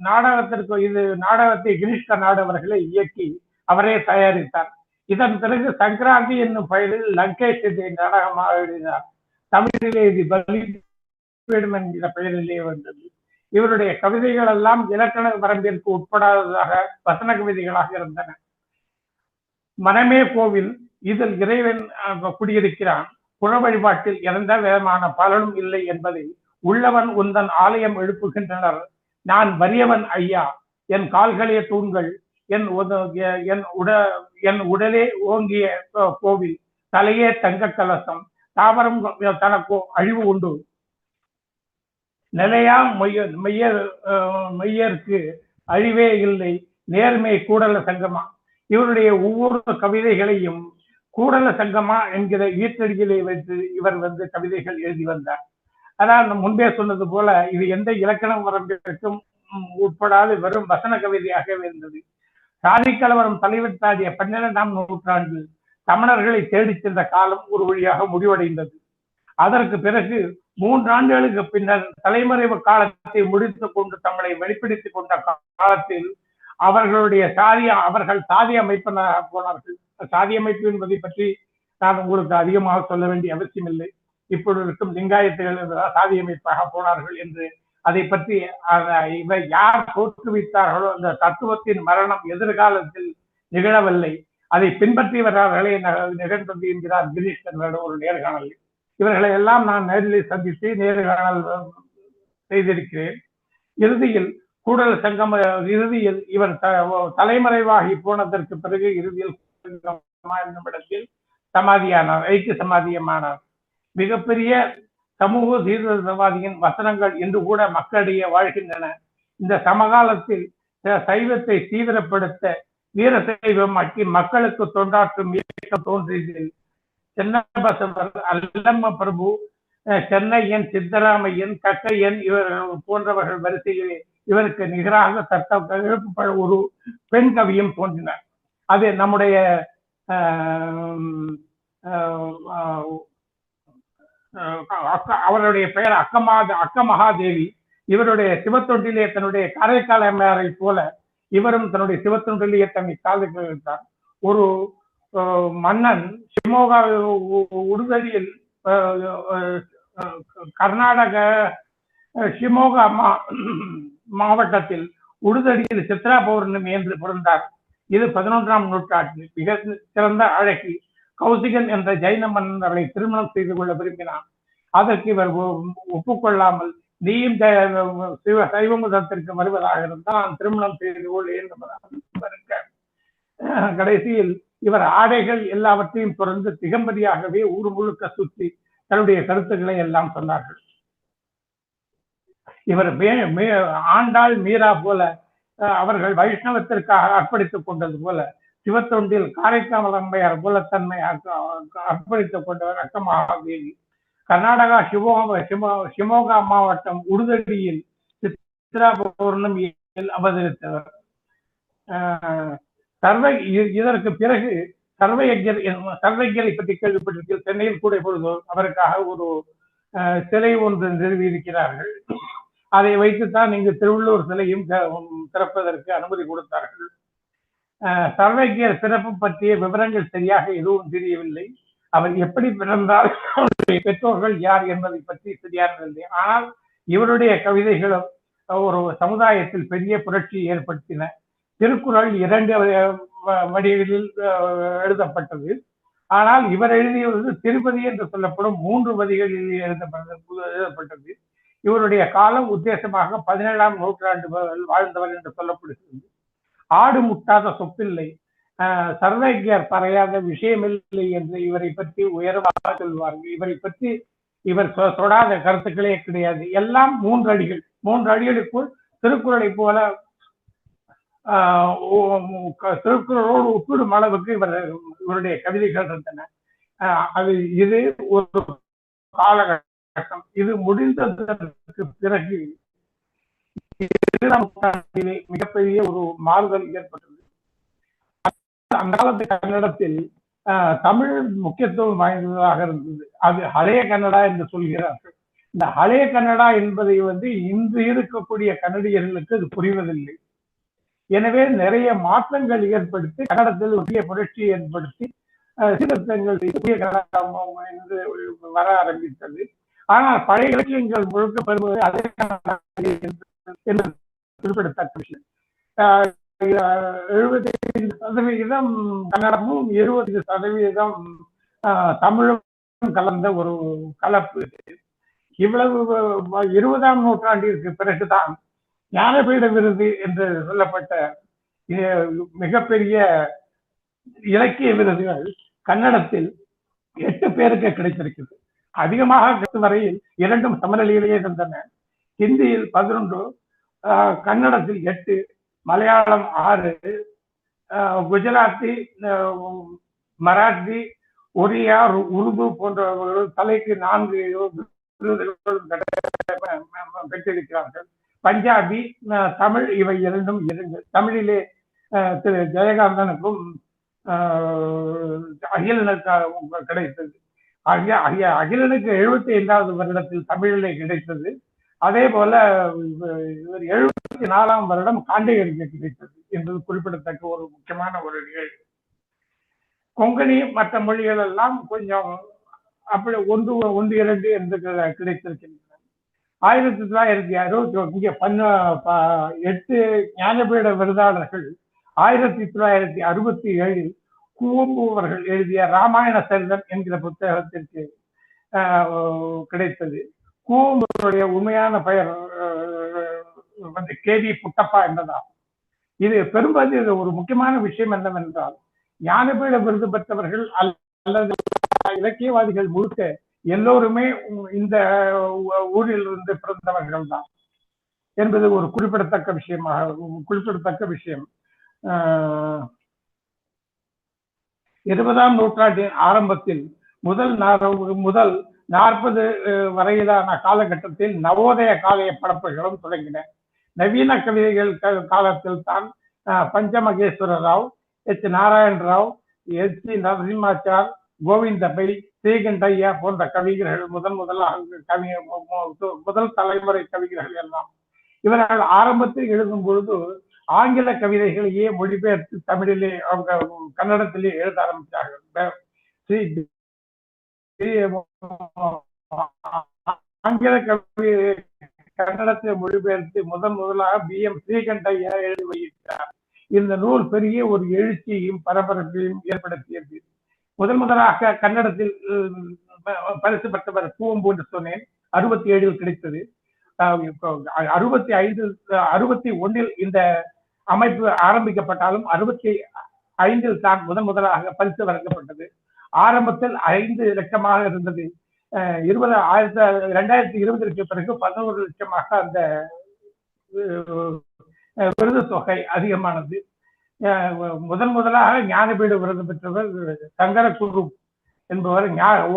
நாடகத்தை கிரீஷ் கர்நாடு அவர்களை இயக்கி அவரே தயாரித்தார். இதன் பிறகு சங்கராந்தி என்னும் பெயரில் லங்கேஷ் இதை நாடகமாக எழுதினார். தமிழிலே இது பலிபீடம் என்கிற பெயரிலே வந்தது. இவருடைய கவிதைகள் எல்லாம் இலக்கண வரம்பிற்கு உட்படாததாக வசன கவிதைகளாக இருந்தன. மனமே கோவில், இதில் இறைவன் குடியிருக்கிறான், புற வழிபாட்டில் எந்த விதமான பலனும் இல்லை என்பதை உள்ளவன் உந்தன் ஆலயம் எழுப்புகின்றனர். நான் வறியவன் ஐயா, என் கால்களே தூண்கள், என் உடலே ஓங்கிய கோவில், தலையே தங்க கலசம், தாவரம் தனக்கோ அழிவு உண்டு, நிலையா மையருக்கு அழிவே இல்லை, நேர்மை கூடல சங்கமா. இவருடைய ஒவ்வொரு கவிதைகளையும் கூடல சங்கமா என்கிற ஈற்றடியிலே வைத்து இவர் கவிதைகள் எழுதி வந்தார். அதான் முன்பே சொன்னது போல இது எந்த இலக்கண வரம்பிற்கும் உட்படாது வெறும் வசன கவிதையாகவே இருந்தது. சாதி கலவரம் தலைவிட்டாடிய 12ஆம் நூற்றாண்டில் தமிழர்களை தேடிச் சென்ற காலம் ஒரு வழியாக முடிவடைந்தது. அதற்கு பிறகு 3 ஆண்டுகளுக்கு பின்னர் தலைமறைவு காலத்தை முடித்துக் கொண்டு தம்மை வெளிப்படுத்திக் கொண்ட காலத்தில் அவர்கள் சாதி அமைப்பினராக போனார்கள். சாதி அமைப்பு என்பதை பற்றி நான் உங்களுக்கு அதிகமாக சொல்ல வேண்டிய அவசியம் இல்லை. இப்பொழுது இருக்கும் லிங்காயத்துகள் சாதி அமைப்பாக போனார்கள் என்று அதை பற்றி இவை யார் தோற்றுவித்தார்களோ அந்த தத்துவத்தின் மரணம் எதிர்காலத்தில் நிகழவில்லை, அதை பின்பற்றியவர்களே நிகழ்ந்தது என்கிறார் கிரீஷ் கர்நாடு ஒரு நேர்காணலில். இவர்களை எல்லாம் நான் நேரில் சந்தித்து நேர்காணல் செய்திருக்கிறேன். இறுதியில் கூடல் சங்கம் இவர் தலைமறைவாகி போனதற்கு பிறகு இறுதியில் என்னும் இடத்தில் சமாதியானார், ஐக்கிய சமாதியமானார். மிகப்பெரிய சமூக சீர்திருத்தவாதியின் வசனங்கள் இன்று கூட மக்களிடையே வாழ்கின்றன. இந்த சமகாலத்தில் சைவத்தை தீவிரப்படுத்த வீரசைவமாக்கி மக்களுக்கு தொண்டாற்றும் இயக்கம் தோன்றியதில் சென்னபசவர், அல்லம்ம பிரபு, சென்னையன், சித்தராமையன், கக்கையன் இவர்கள் போன்றவர்கள் வரிசையிலே இவருக்கு நிகராக ஒரு பெண் கவியும் தோன்றினார். அது நம்முடைய அவருடைய பெயர் அக்கமகாதேவி. இவருடைய சிவத்தொண்டிலே தன்னுடைய காரைக்கால் அம்மையாரை போல இவரும் தன்னுடைய சிவத்தொண்டிலேயே தன்னை சாதித்து வைத்தார். ஒரு மன்னன் ஷிமோகா உடுதடியில் கர்நாடக ஷிமோகா மாவட்டத்தில் உடுதடியில் சித்ரா பௌர்ணமி என்று பிறந்தார். இது 11ஆம் நூற்றாண்டில் மிக சிறந்த அழகி கௌசிகன் என்ற ஜைன மன்னரை திருமணம் செய்து கொள்ள விரும்பினார். அதற்கு இவர் ஒப்புக்கொள்ளாமல், நீயும் சைவ மதத்திற்கு வருவதாக இருந்தால் நான் திருமணம் செய்து கொள்ளேன் என்பதாக கடைசியில் இவர் ஆடைகள் எல்லாவற்றையும் தொடர்ந்து திகம்பரியாகவே ஊர் முழுக்க சுற்றி தன்னுடைய கருத்துக்களை எல்லாம் சொன்னார்கள். இவர் ஆண்டாள் மீரா போல அவர்கள் வைஷ்ணவத்திற்காக அர்ப்பணித்துக் கொண்டது போல சிவத்தொண்டில் காரைக்கால் அம்மையார் போல தன்மை அர்ப்பணித்துக் கொண்டவர் அக்கமகாதேவி. கர்நாடகா ஷிமோகா மாவட்டம் உடுதடியில் சித்ரா பௌர்ணமியில் அவதரித்தவர். இதற்கு பிறகு சர்வயஜரை பற்றி கேள்விப்பட்டிருக்க சென்னையில் கூட இப்பொழுது அவருக்காக ஒரு சிலை ஒன்று நிறுவி இருக்கிறார்கள். அதை வைத்துத்தான் இங்கு திருவள்ளூர் சிலையும் திறப்பதற்கு அனுமதி கொடுத்தார்கள். சர்வஜர் பிறப்பு பற்றிய விவரங்கள் சரியாக எதுவும் தெரியவில்லை. அவர் எப்படி பிறந்தால் அவருடைய பெற்றோர்கள் யார் என்பதை பற்றி சரியானதில்லை. ஆனால் இவருடைய கவிதைகளும் ஒரு சமுதாயத்தில் பெரிய புரட்சி ஏற்படுத்தின. திருக்குறள் 2 வடிகளில் எழுதப்பட்டது. ஆனால் இவர் எழுதியது திருப்பதி என்று சொல்லப்படும் 3 வரிகளில் எழுதப்பட்டது. இவருடைய காலம் உத்தேசமாக 17ஆம் நூற்றாண்டு வாழ்ந்தவர் என்று சொல்லப்படுகிறது. ஆடு முட்டாத சொப்பில்லை, சர்வஜர் பறையாத விஷயமில்லை என்று இவரை பற்றி உயர்வாக சொல்வார்கள். இவரை பற்றி இவர் தொடாத கருத்துக்களே கிடையாது. எல்லாம் 3 அடிகள். 3 அடிகளுக்குள் திருக்குறளை போல திருக்குறளோடு ஒப்பிடும் அளவுக்கு இவருடைய கவிதைகள் இருந்தன. இது ஒரு காலகட்டம். இது முடிந்ததற்கு பிறகு மிகப்பெரிய ஒரு மாறுதல் ஏற்பட்டது. அந்த காலத்து கன்னடத்தில் தமிழ் முக்கியத்துவம் வாய்ந்ததாக இருந்தது. அது ஹளைய கன்னடா என்று சொல்கிறார்கள். இந்த ஹளைய கன்னடா என்பதை இன்று இருக்கக்கூடிய கன்னடியர்களுக்கு அது புரிவதில்லை. எனவே நிறைய மாற்றங்கள் ஏற்படுத்தி கன்னடத்தில் பெரிய புரட்சி ஏற்படுத்தி சீர்திருத்தங்கள் புதிய கன்னடம் என்று வர ஆரம்பித்தது. ஆனால் பழைய இலக்கியங்கள் முழுக்க பெறுவது அதே என்று குறிப்பிடத்தக்க விஷயம். 75% கன்னடமும் 20% தமிழும் கலந்த ஒரு கலப்பு. இவ்வளவு 20ஆம் நூற்றாண்டிற்கு பிறகுதான் ஞானபீட விருது என்று சொல்லப்பட்ட மிகப்பெரிய இலக்கிய விருதுகள் கன்னடத்தில் 8 பேருக்கு கிடைத்திருக்கிறது. அதிகமாக வரையில் 2 சமநிலையிலேயே இருந்தன. ஹிந்தியில் 11, கன்னடத்தில் 8, மலையாளம் 6, குஜராத்தி, மராத்தி, ஒரியா, உருது போன்றவர்கள் தலைக்கு 4 விருதுகள் பெற்றிருக்கிறார்கள். பஞ்சாபி, தமிழ் இவை 2 தமிழிலே திரு ஜெயகாந்தனுக்கும் அகிலனுக்கு கிடைத்தது. அகிலனுக்கு 75வது வருடத்தில் தமிழிலே கிடைத்தது. அதே போல 74ஆம் வருடம் காண்டேகருக்கு கிடைத்தது என்பது குறிப்பிடத்தக்க ஒரு முக்கியமான ஒரு நிகழ்வு. கொங்கணி மற்ற மொழிகள் எல்லாம் கொஞ்சம் அப்படி 1, 2 என்று கிடைத்திருக்கின்றன. 1961 இங்கே 8 ஞானபீட விருதாளர்கள் 1967 கூவம்பு அவர்கள் எழுதிய ராமாயண செல்வன் என்கிற புத்தகத்திற்கு கிடைத்தது. கூவம்புடைய உண்மையான பெயர் கேவி புட்டப்பா என்பதாகும். இது பெரும்பாலும் ஒரு முக்கியமான விஷயம் என்னவென்றால், ஞானபீட விருது பெற்றவர்கள் அல்லது இலக்கியவாதிகள் முழுக்க எல்லோருமே இந்த ஊரில் இருந்து பிறந்தவர்கள் தான் என்பது ஒரு குறிப்பிடத்தக்க விஷயம். 20ஆம் நூற்றாண்டின் ஆரம்பத்தில் முதல் 40 வரையிலான காலகட்டத்தில் நவோதய காலைய பரப்புகளும் தொடங்கின. நவீன கவிதைகள் காலத்தில் தான் Panchamaheshwara Rao, H. Narayana Rao, H. C. Narasimhachar, Govinda Pai, Srikantaiah போன்ற கவிஞர்கள் முதல் தலைமுறை கவிஞர்கள் எல்லாம். இவர்கள் ஆரம்பத்தில் எழுதும் பொழுது ஆங்கில கவிதைகளையே மொழிபெயர்த்து தமிழிலே அவங்க கன்னடத்திலே எழுத ஆரம்பித்தார்கள். ஆங்கில கன்னடத்தில் மொழிபெயர்த்து முதலாக BM ஸ்ரீகண்டையா எழுதி வைத்தார். இந்த நூல் பெரிய ஒரு எழுச்சியையும் பரபரப்பையும் ஏற்படுத்தியது. முதலாக கன்னடத்தில் பரிசு பெற்றவர் கூவம்பு என்று சொன்னேன். 67 கிடைத்தது. 61 இந்த அமைப்பு ஆரம்பிக்கப்பட்டாலும் 65 தான் முதலாக பரிசு வழங்கப்பட்டது. ஆரம்பத்தில் 5 லட்சமாக இருந்தது. 2020 பிறகு 11 லட்சமாக அந்த விருது தொகை அதிகமானது. முதலாக ஞானபீட விருது பெற்றவர் சங்கரகுரு என்பவர்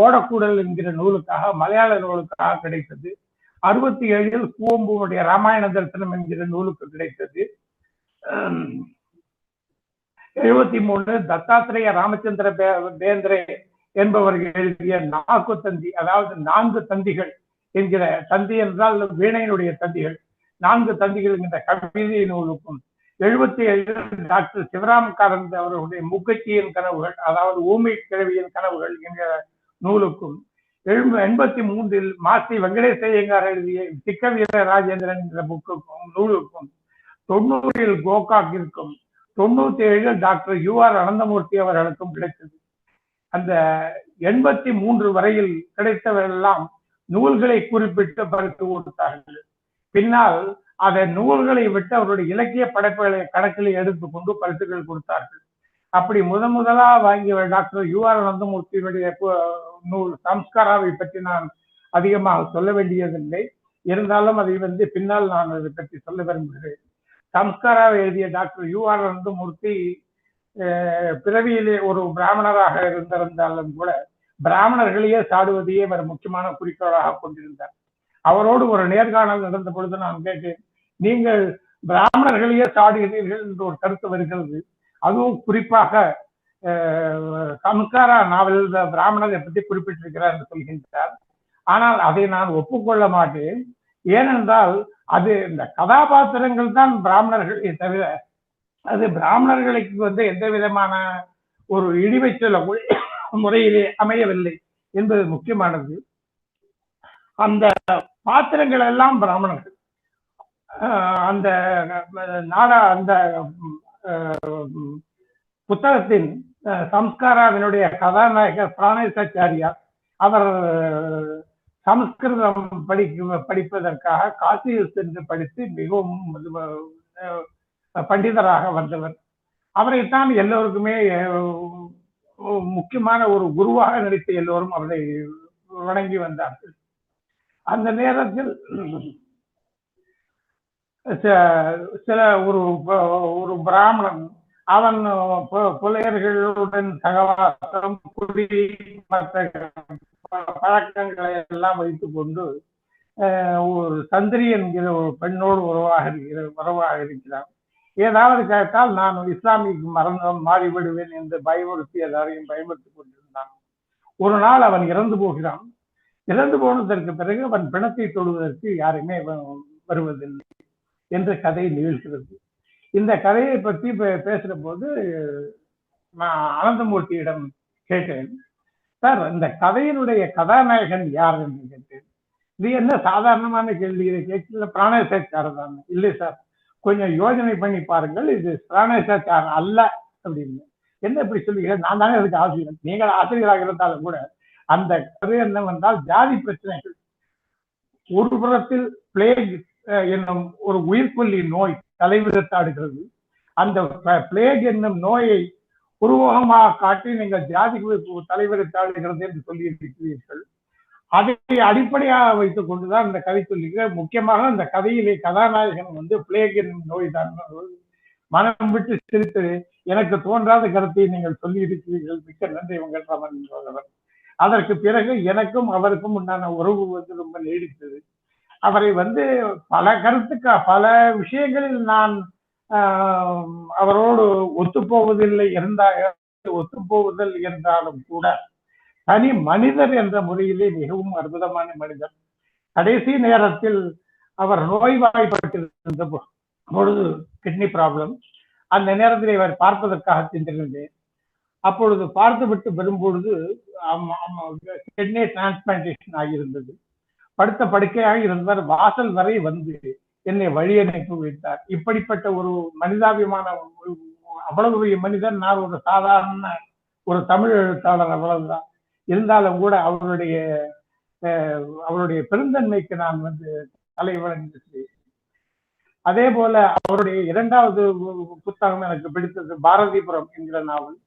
ஓடக்கூடல் என்கிற நூலுக்காக, மலையாள நூலுக்காக கிடைத்தது. 67 கூவம்புடைய ராமாயண தரிசனம் என்கிற நூலுக்கு கிடைத்தது. 73 தத்தாத்திரேய ராமச்சந்திர பேந்திரே என்பவர் எழுதிய நாக்கு தந்தி, அதாவது 4 தந்திகள் என்கிற, தந்தி என்றால் வீணையினுடைய தந்திகள், 4 தந்திகள் என்கிற கவிதை நூலுக்கும், 77 டாக்டர் சிவராம் காரந்த் அவர்களுடைய முக்கச்சியின் கனவுகள், அதாவது ஊமை கிழவியின் கனவுகள் என்கிற நூலுக்கும், 83 மாசி வெங்கடேச ஐயங்கார் எழுதிய சிக்க வீர ராஜேந்திரன் என்ற புக்குக்கும் நூலுக்கும், 90 கோகாக்கிற்கும், 97 டாக்டர் UR அனந்தமூர்த்தி அவர்களுக்கும் கிடைத்தது. அந்த 83 வரையில் கிடைத்தவரெல்லாம் நூல்களை குறிப்பிட்டு பரிசு கொடுத்தார்கள். பின்னால் அதை நூல்களை விட்டு அவருடைய இலக்கிய படைப்புகளை கணக்கில் எடுத்துக்கொண்டு பரிசுகள் கொடுத்தார்கள். அப்படி முதலாக வாங்கிய டாக்டர் UR அனந்தமூர்த்தியினுடைய நூல் சம்ஸ்காராவை பற்றி நான் அதிகமாக சொல்ல வேண்டியதில்லை. இருந்தாலும் அதை பின்னால் நான் அதை பற்றி சொல்ல விரும்புகிறேன். சம்ஸ்காராவை எழுதிய டாக்டர் UR அனந்தமூர்த்தி பிறவியிலே ஒரு பிராமணராக இருந்திருந்தாலும் கூட பிராமணர்களையே சாடுவதையே அவர் முக்கியமான குறிக்கோளாக கொண்டிருந்தார். அவரோடு ஒரு நேர்காணல் நடந்த பொழுது நான் கேட்டேன், நீங்கள் பிராமணர்களையே சாடுகிறீர்கள் என்று ஒரு கருத்து வருகிறது, அதுவும் குறிப்பாக சம்ஸ்காரா நாவலில் பிராமணரை பற்றி குறிப்பிட்டிருக்கிறார் என்று சொல்கின்றார். ஆனால் அதை நான் ஒப்புக்கொள்ள மாட்டேன். ஏனென்றால் அது இந்த கதாபாத்திரங்கள் தான் பிராமணர்களை தவிர அது பிராமணர்களுக்கு எந்த விதமான ஒரு இழிவை சொல்ல முறையிலே அமையவில்லை என்பது முக்கியமானது. அந்த பாத்திரங்கள் எல்லாம் பிராமணர்கள். அந்த அந்த புத்தகத்தின் சம்ஸ்காராவினுடைய கதாநாயகர் பிராணேசாச்சாரியா, அவர் சமஸ்கிருதம் படிப்பதற்காக காசியில் சென்று படித்து மிகவும் பண்டிதராக வந்தவர். அவரைத்தான் எல்லோருக்குமே முக்கியமான ஒரு குருவாக நினைத்து எல்லோரும் அவரை வணங்கி வந்தார்கள். அந்த நேரத்தில் சில ஒரு பிராமணன் அவன் புலையர்களுடன் சகவாசம், குடி, மற்ற பழக்கங்களை எல்லாம் வைத்துக் கொண்டு ஒரு சந்திரி என்கிற ஒரு பெண்ணோடு உறவாக இருக்கிறான். ஏதாவது கேட்டால் நான் இஸ்லாமிக்கு மாறிவிடுவேன் என்று பயமுறுத்தி எல்லாரையும் பயமுறுத்திக் கொண்டிருந்தான். ஒரு நாள் அவன் இறந்து போகிறான். இறந்து போனதற்கு பிறகு அவன் பிணத்தை தொடுவதற்கு யாருமே வருவதில்லை என்ற கதை நிகழ்கிறது. இந்த கதையை பற்றி பேசுற போது நான் அனந்தமூர்த்தியிடம் கேட்டேன், சார் இந்த கதையினுடைய கதாநாயகன் யார் என்று கேட்டேன். இது என்ன சாதாரணமான கேள்வி, இதை கேட்கல, பிராணேசாச்சாரம் தான். இல்லை சார், கொஞ்சம் யோசனை பண்ணி பாருங்கள், இது பிராணேசாச்சாரம் அல்ல அப்படின்னு. என்ன இப்படி சொல்லுகிறேன், நான் தானே அதுக்கு ஆசிரியர், நீங்கள் ஆசிரியராக இருந்தாலும் கூட அந்த கதை என்னவென்றால் ஜாதி பிரச்சனைகள். ஒரு புறத்தில் பிளேக் என்னும் ஒரு உயிர்கொல்லி நோய் தலைவிரித்தாடுகிறது. அந்த பிளேக் என்னும் நோயை உருவகமாக காட்டி நீங்கள் ஜாதி தலைவிரித்தாடுகிறது என்று சொல்லி இருக்கிறீர்கள். அதை அடிப்படையாக வைத்துக் கொண்டுதான் இந்த கதை சொல்லுகிறேன். முக்கியமாக இந்த கதையிலே கதாநாயகன் பிளேக் என்னும் நோய் தான். மனம் விட்டு சிரித்து எனக்கு தோன்றாத கருத்தை நீங்கள் சொல்லி இருக்கிறீர்கள், மிக்க நன்றி வெங்கட்ராமன் என்பவர். அதற்கு பிறகு எனக்கும் அவருக்கும் உண்டான உறவு ரொம்ப நீடித்தது. அவரை பல விஷயங்களில் நான் அவரோடு ஒத்துப்போவதில்லை ஒத்துப்போவதில் என்றாலும் கூட தனி மனிதர் என்ற முறையிலே மிகவும் அற்புதமான மனிதர். கடைசி நேரத்தில் அவர் நோய்வாய்ப்பட்டிருந்த பொழுது கிட்னி ப்ராப்ளம், அந்த நேரத்தில் இவர் பார்ப்பதற்காக சென்றிருந்தேன். அப்பொழுது பார்த்துவிட்டு வரும்பொழுது கிட்னி டிரான்ஸ்பிளான்டேஷன் ஆகியிருந்தது. படுத்த படுக்கையாக இருந்தவர் வாசல் வரை வந்து என்னை வழி அனுப்பி வைத்தார். இப்படிப்பட்ட ஒரு மனிதாபிமான அவ்வளவு பெரிய மனிதன். நான் ஒரு சாதாரண ஒரு தமிழ் எழுத்தாளர், அவ்வளவுதான். இருந்தாலும் கூட அவருடைய பெருந்தன்மைக்கு நான் வந்து தலை வணங்குகிறேன். அதே போல அவருடைய இரண்டாவது புத்தகம் எனக்கு பிடித்தது பாரதிபுரம் என்கிற நாவல்.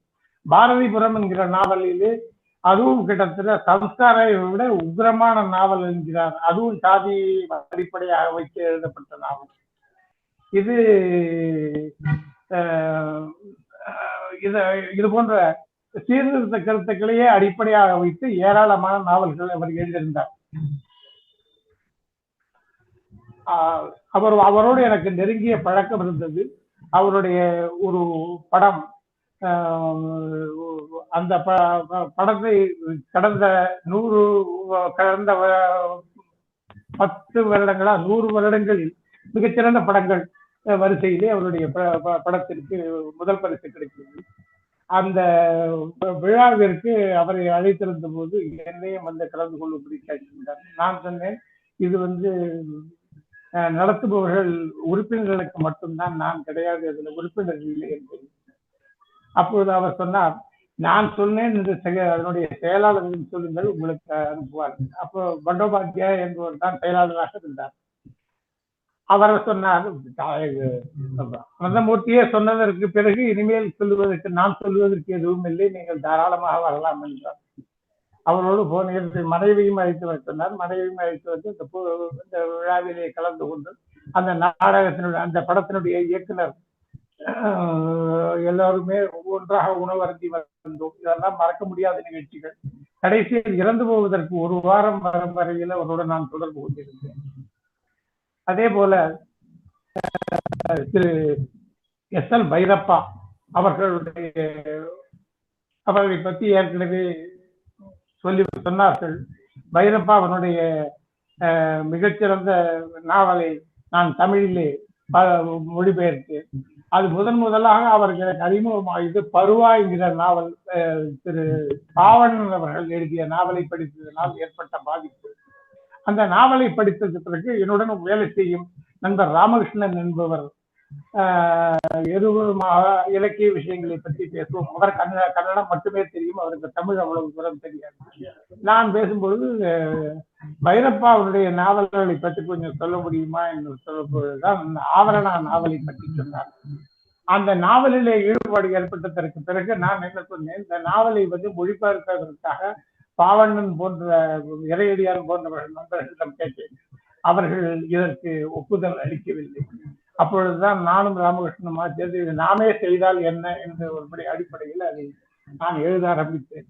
பாரதிபுரம் என்கிற நாவலிலே அதுவும் கிட்டத்தட்ட சம்ஸ்காரை விட உக்ரமான நாவல் என்கிறார். அதுவும் சாதி அடிப்படையாக வைத்து எழுதப்பட்ட நாவல். இது இது போன்ற சீர்திருத்த கருத்துக்களையே அடிப்படையாக வைத்து ஏராளமான நாவல்கள் அவர் எழுதியிருந்தார். அவரோடு எனக்கு நெருங்கிய பழக்கம் இருந்தது. அவருடைய ஒரு படம், அந்த படத்தை கடந்த 10 வருடங்களா 100 வருடங்களில் மிகச்சிறந்த படங்கள் வரிசையிலே அவருடைய படத்திற்கு முதல் பரிசு கிடைத்தது. அந்த விழாவிற்கு அவரை அழைத்திருந்த போது என்னையும் வந்து கலந்து கொள்ளும்படி கேட்டிருந்தார். நான் சொன்னேன், இது வந்து நடத்துபவர்கள் உறுப்பினர்களுக்கு மட்டும்தான், நான் கிடையாது, அதுல உறுப்பினர்கள் இல்லை என்பது. அப்பொழுது அவர் சொன்னார், நான் சொன்னேன் என்று அதனுடைய செயலாளர்கள் சொல்லுங்கள், உங்களுக்கு அனுப்புவார். அப்போ பண்டோபாத்தியாயா என்பவர் தான் செயலாளராக இருந்தார். அவர் சொன்னார், அனந்தமூர்த்தியே சொன்னதற்கு பிறகு இனிமேல் நான் சொல்லுவதற்கு எதுவும் இல்லை, நீங்கள் தாராளமாக வரலாம் என்றார். அவரோடு போன மனைவியும் அழைத்து சொன்னார். மனைவியும் அழைத்து வந்து இந்த விழாவிலே கலந்து கொண்டு அந்த நாடகத்தினுடைய அந்த படத்தினுடைய இயக்குனர் எல்லாருமே ஒன்றாக உணவருந்தி வந்தோம். இதெல்லாம் மறக்க முடியாத நிகழ்ச்சிகள். கடைசியில் இறந்து போவதற்கு ஒரு வாரம் வரும் வரையில் அவரோடு நான் தொடர்பு கொண்டிருந்தேன். அதே போல திரு எஸ்.எல். பைரப்பா அவர்களை பற்றி ஏற்கனவே சொன்னார்கள். பைரப்பா அவனுடைய மிகச்சிறந்த நாவலை நான் தமிழிலே மொழிபெயர்த்து, அது முதலாக அவர்களுக்கு அறிமுகமாகியது பருவா என்கிற நாவல். திரு பாவணன் அவர்கள் எழுதிய நாவலை படித்ததனால் ஏற்பட்ட பாதிப்பு. அந்த நாவலை படித்தது பிறகு என்னுடன் வேலை செய்யும் நண்பர் ராமகிருஷ்ணன் என்பவர் இலக்கிய விஷயங்களை பற்றி பேசுவோம். அவர் கன்னடம் மட்டுமே தெரியும், அவருக்கு தமிழ் அவ்வளவு தூரம் தெரியாது. நான் பேசும்பொழுது பைரப்பா அவருடைய நாவல்களை பற்றி கொஞ்சம் சொல்ல முடியுமா என்று சொல்லப்பொழுதுதான் ஆவரணா நாவலை பற்றி சொன்னார். அந்த நாவலிலே ஈடுபாடு ஏற்பட்டதற்கு பிறகு நான் என்ன சொன்னேன், இந்த நாவலை வந்து மொழிபெயர்ப்பதற்காக பாவண்ணன் போன்ற இறையடியார் போன்றவர்கள் நண்பர்களிடம் கேட்டேன். அவர்கள் இதற்கு ஒப்புதல் அளிக்கவில்லை. அப்பொழுதுதான் நானும் ராமகிருஷ்ணனுமா சேர்ந்து இது நாமே செய்தால் என்ன என்ற ஒரு அடிப்படையில் அதை நான் எழுத ஆரம்பித்தேன்.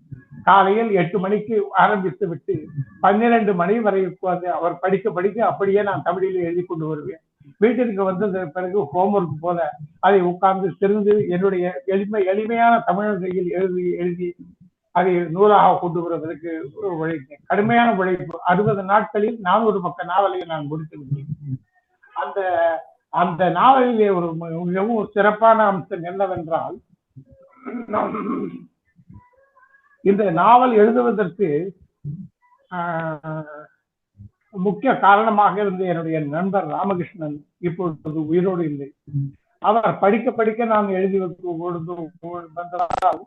காலையில் 8 மணிக்கு ஆரம்பித்து விட்டு 12 மணி வரை உட்கார்ந்து அவர் படிக்க அப்படியே நான் தமிழில் எழுதி கொண்டு வருவேன். வீட்டிற்கு வந்தது பிறகு ஹோம்ஒர்க் போல அதை உட்கார்ந்து திறந்து என்னுடைய எளிமையான தமிழ் எழுதி அதை நூலாக கொண்டு வருவதற்கு உழைத்தேன். கடுமையான உழைப்பு. 60 நாட்களில் 400 பக்க நாவலை நான் முடித்திருந்தேன். அந்த நாவலிலே ஒரு மிகவும் சிறப்பான அம்சம் என்னவென்றால், இந்த நாவல் எழுதுவதற்கு முக்கிய காரணமாக இருந்த என்னுடைய நண்பர் ராமகிருஷ்ணன் இப்பொழுது உயிரோடு இல்லை. அவர் படிக்க நான் எழுதி வந்ததால்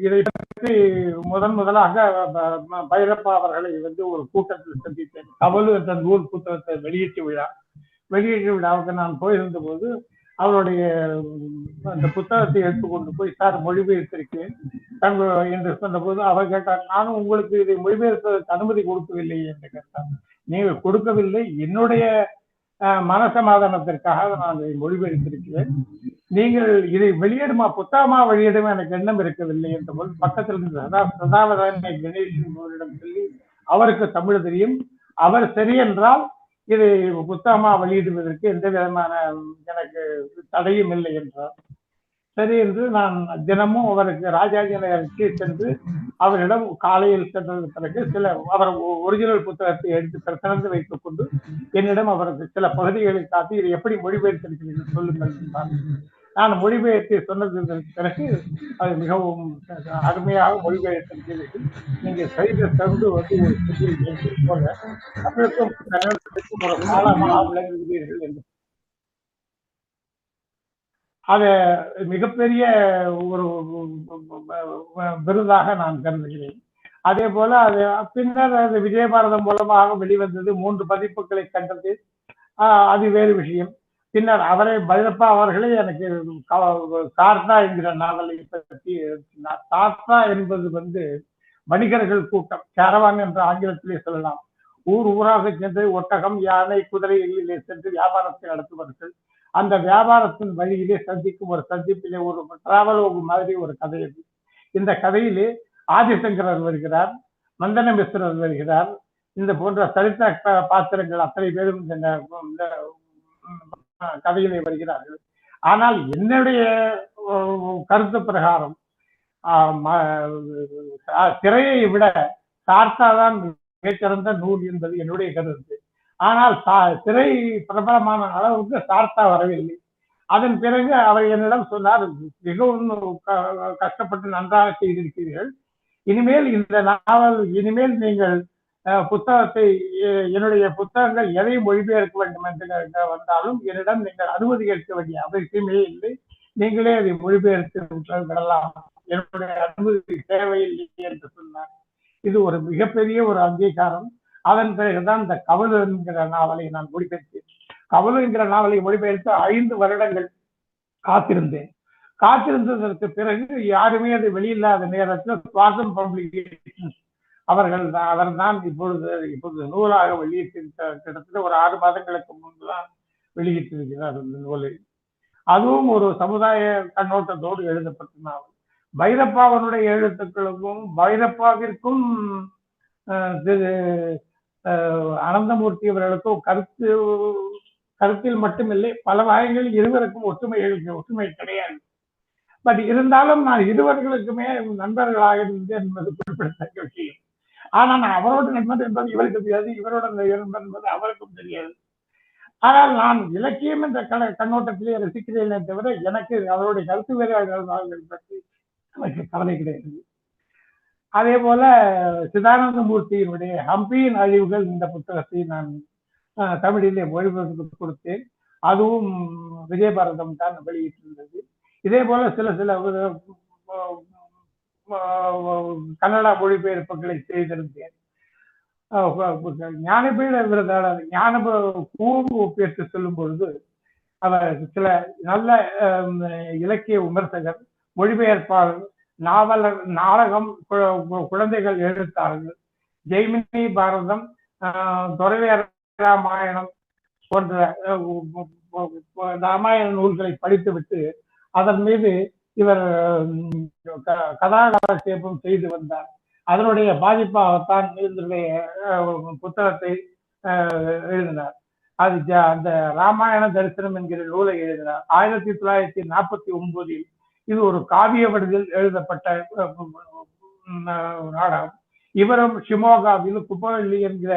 இதை பற்றி முதலாக பைரப்பா அவர்களை வந்து ஒரு கூட்டத்தில் சந்தித்தேன். கவலு என்ற நூல் புத்தகத்தை வெளியீட்டு விழாவுக்கு நான் போயிருந்த போது அவருடைய அந்த புத்தகத்தை எடுத்துக்கொண்டு போய், சார் மொழிபெயர்த்திருக்கேன் என்று சொன்ன போது அவர் கேட்டார், நானும் உங்களுக்கு இதை மொழிபெயர்ப்பதற்கு அனுமதி கொடுக்கவில்லை என்று கேட்டார். நீங்கள் கொடுக்கவில்லை, என்னுடைய மனசமாதானத்திற்காக நான் இதை மொழிபெயர்த்திருக்கிறேன். நீங்கள் இதை வெளியிடுமா, புத்தகமா வெளியிடுமா எனக்கு எண்ணம் இருக்கவில்லை என்ற போது பக்கத்தில் இருந்த சதாவதான கணேசன் அவரிடம் சொல்லி, அவருக்கு தமிழ் தெரியும், அவர் சரி என்றால் இதை புத்தகமா வெளியிடுவதற்கு எந்த விதமான எனக்கு தடையும் இல்லை என்றார். சரி என்று நான் தினமும் அவருக்கு ராஜாஜி நகருக்கு சென்று அவரிடம் காலையில் சென்றது பிறகு அவர் ஒரிஜினல் புத்தகத்தை எடுத்து திறந்து வைத்துக் கொண்டு என்னிடம் அவருக்கு சில பகுதிகளை காட்டி இதை எப்படி மொழிபெயர்த்திருக்கிறீர்கள் சொல்லுங்கள் என்றார். நான் மொழிபெயர்த்து சொன்னதற்கு பிறகு அது மிகவும் அருமையாக மொழிபெயர்த்திருக்கிறீர்கள். நீங்க செய்த தொண்டு வந்து ஒரு பெரிய எண்ணெய் போல தமிழுக்கும் கன்னடத்திற்கும் ஒரு பாலமாக விளங்குகிறீர்கள் என்று அதை மிகப்பெரிய ஒரு விருதாக நான் கருதுகிறேன். அதே போல அது பின்னர் அது விஜயபாரதம் மூலமாக வெளிவந்தது, 3 பதிப்புகளை கண்டது. அது வேறு விஷயம். பின்னர் அவரை பைரப்பா அவர்களே எனக்கு சார்தா என்கிற நாவலை பற்றி எழுதினார். சார்தா என்பது வந்து வணிகர்கள் கூட்டம், கேரவான் என்ற ஆங்கிலத்திலே சொல்லலாம். ஊர் ஊராக சென்று ஒட்டகம், யானை, குதிரைகளிலே சென்று வியாபாரத்தை நடத்துவார்கள். அந்த வியாபாரத்தின் வழியிலே சந்திக்கும் ஒரு சந்திப்பிலே ஒரு டிராவலோகு மாதிரி ஒரு கதை அது. இந்த கதையிலே ஆதிசங்கரர் வருகிறார், மந்தன மிஸ்ரர் வருகிறார். இந்த போன்ற சரித்திர பாத்திரங்கள் அத்தனை பேரும் இந்த கதையிலே வருகிறார்கள். ஆனால் என்னுடைய கருத்து பிரகாரம் திரையை விட சார்த்தாதான் மிகச்சிறந்த நூல் என்பது என்னுடைய கருத்து. ஆனால் திரை பிரபலமான அளவுக்கு சார்த்தா வரவில்லை. அதன் பிறகு அவர் என்னிடம் சொன்னார், மிகவும் கஷ்டப்பட்டு நன்றாக செய்திருக்கிறீர்கள். இனிமேல் இந்த நாவல், இனிமேல் நீங்கள் புத்தகத்தை, என்னுடைய புத்தகங்கள் எதை மொழிபெயர்க்க வேண்டும் என்று வந்தாலும் என்னிடம் நீங்கள் அனுமதி கேட்க வேண்டிய அவசியமே இல்லை. நீங்களே அதை மொழிபெயர்த்து விடலாம், என்னுடைய அனுமதி தேவையில்லை என்று சொன்னார். இது ஒரு மிகப்பெரிய ஒரு அங்கீகாரம். அதன் பிறகுதான் இந்த கவலு என்கிற நாவலை நான் மொழிபெயர்த்தேன். கவலு என்கிற நாவலை மொழிபெயர்த்து 5 வருடங்கள் காத்திருந்தேன். காத்திருந்ததற்கு பிறகு யாருமே அதை வெளியில்லாத நேரத்தில் சுவாசம் பப்ளிகேஷன் அவர்தான் இப்பொழுது நூலாக வெளியிட்டிருக்க, கிட்டத்தட்ட ஒரு 6 மாதங்களுக்கு முன்புதான் வெளியிட்டிருக்கிறார் இந்த நூலை. அதுவும் ஒரு சமுதாய கண்ணோட்டத்தோடு எழுதப்பட்ட நாவல். பைரப்பாவனுடைய எழுத்துக்களுக்கும் பைரப்பாவிற்கும் அனந்தமூர்த்தி அவர்களுக்கும் கருத்தில் மட்டுமில்லை, பல வகைகளில் இருவருக்கும் ஒற்றுமை கிடையாது. பட் இருந்தாலும் நான் இருவர்களுக்குமே நண்பர்களாக இருந்தேன் என்பது குறிப்பிடத்தக்க விஷயம். ஆனா நான் அவரோட நண்பன் என்பது இவருக்கு தெரியாது, இவரோட நண்பன் என்பது அவருக்கும் தெரியாது. ஆனால் நான் இலக்கியம் என்ற கண்ணோட்டத்திலே ரசிக்கிறேனே தவிர எனக்கு அவருடைய கருத்து வேறுபாடுகள் பற்றி எனக்கு கவலை கிடையாது. அதே போல சிதானந்தமூர்த்தியினுடைய ஹம்பியின் அழிவுகள் இந்த புத்தகத்தை நான் தமிழிலே மொழிபெயர்த்து கொடுத்தேன். அதுவும் விஜயபாரதம் தான் வெளியிட்டிருந்தது. இதே போல சில கன்னட மொழிபெயர்ப்புகளை செய்திருந்தேன். ஞானபீட விருதாளர் கூர்வு பேச்சு சொல்லும் பொழுது அவர் சில நல்ல இலக்கிய விமர்சகர், மொழிபெயர்ப்பாளர், நாவலர், நாடகம், குழந்தைகள் எழுத்தாளர்கள், ஜெய்மினி பாரதம், துறவேர ராமாயணம் போன்ற ராமாயண நூல்களை படித்துவிட்டு அதன் மீது இவர் கதாகாலட்சேபம் செய்து வந்தார். அதனுடைய பாதிப்பாகத்தான் இதனுடைய புத்தகத்தை எழுதினார். அந்த ராமாயண தரிசனம் என்கிற நூலை எழுதினார் 1949. இது ஒரு காவிய வடிவில் எழுதப்பட்ட நாடகம். இவரும் ஷிமோகாவில் குப்பவள்ளி என்கிற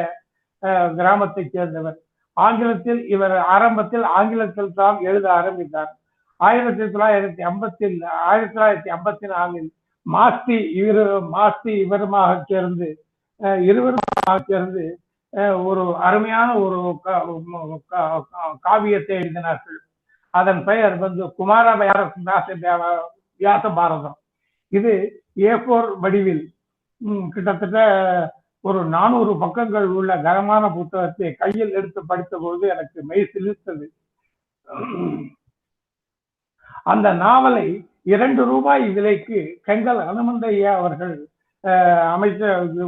கிராமத்தை சேர்ந்தவர். ஆங்கிலத்தில் இவர் ஆரம்பத்தில் ஆங்கிலத்தில் தான் எழுத ஆரம்பித்தார். 1954 மாஸ்தி இவருமாக சேர்ந்து ஒரு அருமையான ஒரு காவியத்தை எழுதினார்கள். அதன் பெயர் வந்து குமார வியாச பாரதம். இது A4 வடிவில் கிட்டத்தட்ட ஒரு 400 பக்கங்கள் உள்ள கனமான புத்தகத்தை கையில் எடுத்து படித்த பொழுது எனக்கு மெய் சிலிர்த்தது. அந்த நாவலை 2 ரூபாய் விலைக்கு கெங்கல் அனுமந்தையா அவர்கள்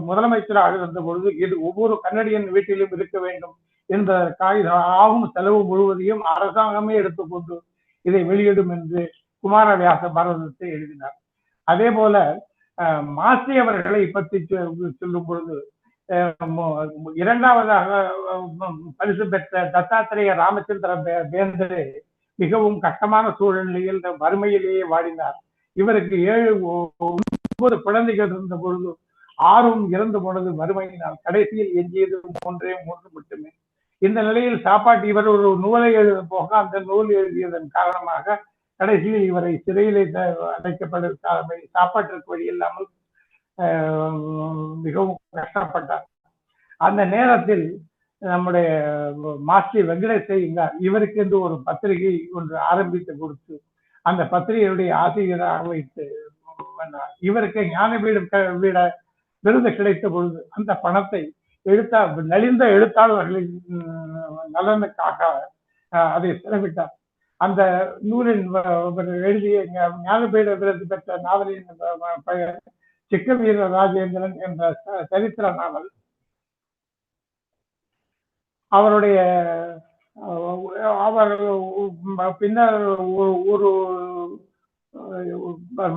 முதலமைச்சராக இருந்த பொழுது இது ஒவ்வொரு கன்னடியன் வீட்டிலும் இருக்க வேண்டும் என்பதற்காக ஆகும் செலவு முழுவதையும் அரசாங்கமே எடுத்துக்கொண்டு இதை வெளியிடும் என்று குமார வியாச பாரதத்தை எழுதினார். அதே போல மாஸ்தி அவர்களை பற்றி சொல்லும் பொழுது இரண்டாவதாக பரிசு பெற்ற தத்தாத்திரேய ராமச்சந்திர பேந்தரே மிகவும் கஷ்டமான சூழ்நிலையில் வறுமையிலேயே வாடினார். இவருக்கு 9 குழந்தைகள் இருந்த பொழுது 6 இறந்து போனது வறுமையினால். கடைசியில் எஞ்சியது 3 மட்டுமே. இந்த நிலையில் சாப்பாட்டு இவர் ஒரு நூலை எழுத போக அந்த நூல் எழுதியதன் காரணமாக கடைசியில் இவரை சிறையிலே அடைக்கப்படுவதற்காக சாப்பாட்டிற்கு வழி இல்லாமல் மிகவும் கஷ்டப்பட்டார். அந்த நேரத்தில் நம்முடைய மாஸ்டர் வெங்கடேஷ் ஐயங்கார் இவருக்கு என்று ஒரு பத்திரிகை ஒன்று ஆரம்பித்து கொடுத்து அந்த பத்திரிகையுடைய ஆசிரியராக வைத்து இவருக்கு ஞானபீடம் விருது கிடைத்த பொழுது அந்த பணத்தை நலிந்த எழுத்தாளர்களின் நலனுக்காக அதை செலவிட்டார். அந்த நூலின் எழுதிய ஞானபீட விருது பெற்ற நாவலின் பெயர் சிக்கவீர ராஜேந்திரன் என்ற சரித்திர நாவல். அவருடைய அவர் பின்னர் ஒரு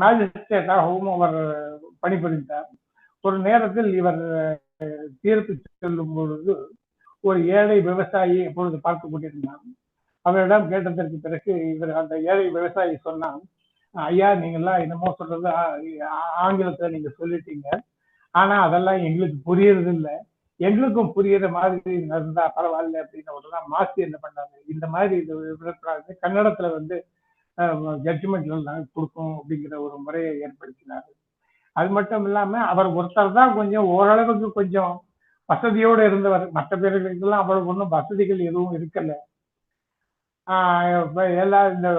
மேஜிஸ்ட்ரேட்டாகவும் அவர் பணிபுரிந்தார். ஒரு நேரத்தில் இவர் தீர்ப்பு செல்லும் பொழுது ஒரு ஏழை விவசாயி எப்பொழுது பார்த்து கொண்டிருந்தார். அவரிடம் கேட்டதற்கு பிறகு இவர் அந்த ஏழை விவசாயி சொன்னான், ஐயா நீங்கெல்லாம் என்னமோ சொல்றது ஆங்கிலத்துல நீங்க சொல்லிட்டீங்க, ஆனா அதெல்லாம் எங்களுக்கு புரியறது இல்லை, எங்களுக்கும் புரியுற மாதிரி இருந்தா பரவாயில்ல அப்படின்னு உடனே மாஸ்டர் என்ன பண்ணாரு, இந்த மாதிரி இது கன்னடத்துல வந்து ஜட்ஜ்மெண்ட்ல கொடுக்கும் அப்படிங்கிற ஒரு முறையை ஏற்படுத்தினாரு. அது மட்டும் இல்லாம அவர் ஒருத்தர் தான் கொஞ்சம் ஓரளவுக்கு கொஞ்சம் வசதியோடு இருந்தவர். மற்ற பேர்களுக்கெல்லாம் அவ்வளவு ஒன்றும் வசதிகள் எதுவும் இருக்கல. எல்லாம் இந்த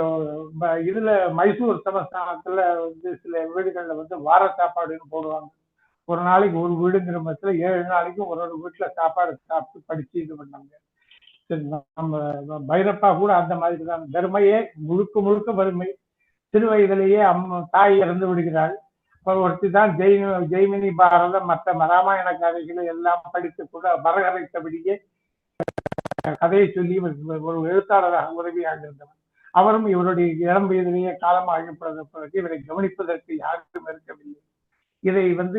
இதுல மைசூர் சமஸ்தானத்துல வந்து சில வீடுகள்ல வந்து வார சாப்பாடுன்னு போடுவாங்க. ஒரு நாளைக்கு ஒரு வீடுங்கிற பட்சத்துல 7 நாளைக்கும் ஒரு வீட்டுல சாப்பாடு சாப்பிட்டு படிச்சு இது பண்ணாங்க. நம்ம பைரப்பா கூட அந்த மாதிரி தான். வறுமையே முழுக்க முழுக்க வறுமை. சிறு வயதிலேயே தாய் இறந்து விடுகிறாள். ஒருத்தி தான் ஜெய்மினி பாரதம் மற்ற ராமாயண கதைகளை எல்லாம் படித்து கூட வரகரைத்தபடியே கதையை சொல்லி ஒரு எழுத்தாளராக உதவியாக இருந்தவர். அவரும் இவருடைய இளம் வயதிலேயே காலமாகப்படுவதற்கு இவரை கவனிப்பதற்கு யாருக்கும் இருக்கவில்லை. இதை வந்து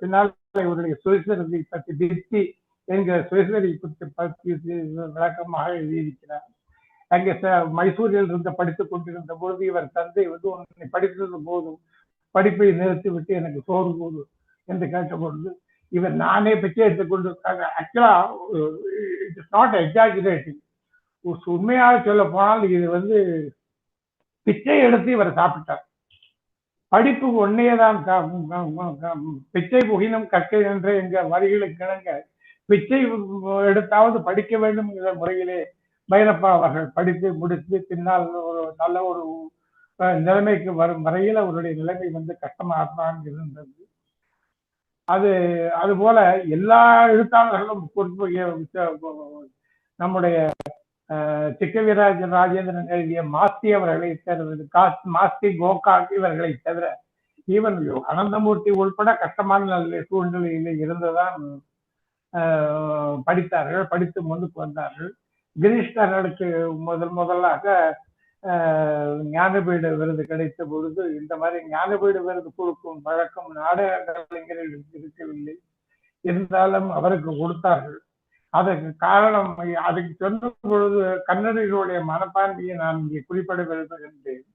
பின்னால் இவருடைய சுயசரிதை பற்றி திருப்தி என்கிற சுயசரி பற்றி விளக்கமாக எழுதியிருக்கிறார். அங்கே மைசூரில் இருந்து படித்துக் கொண்டிருந்த பொழுது இவர் தந்தை வந்து உன்னை படித்தது போதும், படிப்பை நிறுத்திவிட்டு எனக்கு சோறு போது என்று கேட்டபொழுது இவர் நானே பிச்சை எடுத்துக்கொண்டிருக்காங்க. ஆக்சுவலா இட் இஸ் நாட் எக்ஸாஜரேட்டிங். உண்மையாக சொல்ல போனால் இது வந்து பிச்சை எடுத்து இவர் சாப்பிட்டார். படிப்பு ஒன்னேதான் பிச்சை புகினும் கற்கை என்ற எங்க வரிகளுக்கு இணங்க பிச்சை எடுத்தாவது படிக்க வேண்டும் என்ற முறையிலே பைரப்பா அவர்கள் படித்து முடித்து பின்னால் ஒரு நல்ல ஒரு நிலைமைக்கு வரும் வரையில் அவருடைய நிலைமை வந்து கஷ்டமாகத்தான் இருந்தது. அது போல எல்லா எழுத்தாளர்களும் நம்முடைய சிக்கவீராஜன் ராஜேந்திரன் எழுதிய மாஸ்தி அவர்களை தவிர, மாஸ்தி கோகாக் இவர்களை தவிர ஈவன் அனந்தமூர்த்தி உள்பட கஷ்டமான சூழ்நிலையில இருந்துதான் படித்தார்கள், படித்து முன்னுக்கு வந்தார்கள். கிரீஷ்ணர்களுக்கு முதலாக ஞானபீட விருது கிடைத்த பொழுது இந்த மாதிரி ஞானபீட விருது கொடுக்கும் வழக்கம் நாடக கலைஞர்கள் இருக்கவில்லை. இருந்தாலும் அவருக்கு கொடுத்தார்கள். அதற்கு காரணம், அதுக்கு சொன்ன பொழுது கன்னடிகளுடைய மனப்பான்மையை நான் இங்கே குறிப்பிட விரும்புகின்றேன்.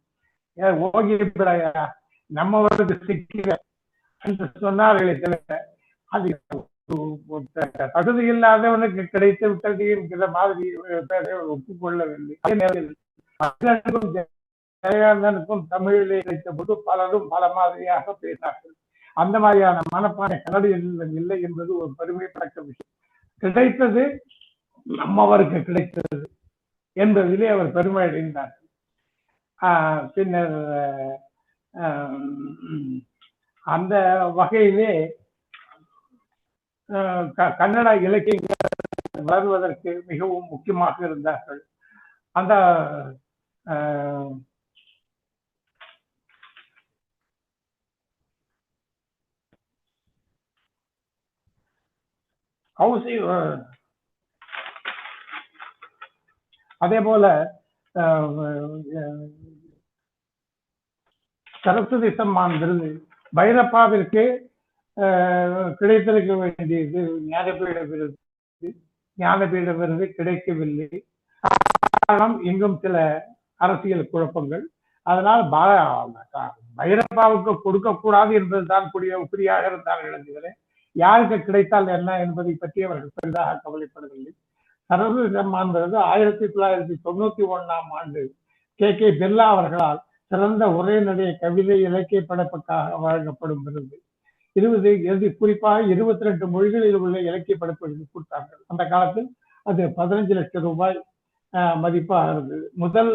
ஓகே பிள்ளையா நம்மவருக்கு சிக்கிற என்று சொன்னார்களே தவிர அது தகுதி இல்லாதவனுக்கு கிடைத்து விட்டது என்கிற மாதிரி ஒப்புக்கொள்ளவில்லை. அதே நேரத்தில் ஜெயகாந்தனுக்கும் தமிழிலே கிடைத்த போது பலரும் பல மாதிரியாக பேசினார்கள். அந்த மாதிரியான மனப்பான்மை கன்னடிகளிடம் இல்லை என்பது ஒரு பெருமைப்படக்க விஷயம். கிடைத்தது நம்மவருக்கு கிடைத்தது என்பதிலே அவர் பெருமை அடைந்தார். பின்னர் அந்த வகையிலே கன்னட இலக்கியங்கள் வளர்வதற்கு மிகவும் முக்கியமாக இருந்தார்கள். அந்த அதே போல சரஸ்வதி சம்மான் விருது பைரப்பாவிற்கு கிடைத்திருக்க வேண்டியது ஞானபீட விருது. ஞானபீட விருது கிடைக்கவில்லை. காரணம் எங்கும் சில அரசியல் குழப்பங்கள். அதனால் பைரப்பாவுக்கு கொடுக்க கூடாது என்பதுதான் குறியாக இருந்தார்கள். தவிர யாருக்கு கிடைத்தால் என்ன என்பதை பற்றி அவர்கள் பெரிதாக கவலைப்படவில்லை. சரஸ்வதி சம்மான் விருது 1991ஆம் ஆண்டு கே பிர்லா அவர்களால் சிறந்த உரைநடை கவிதை இலக்கிய படைப்புக்காக வழங்கப்படும் விருது. குறிப்பாக 22 மொழிகளில் உள்ள இலக்கிய படைப்புகளுக்கு கொடுத்தார்கள். அந்த காலத்தில் அது 15 லட்சம் ரூபாய் மதிப்பாக இருந்தது. முதல்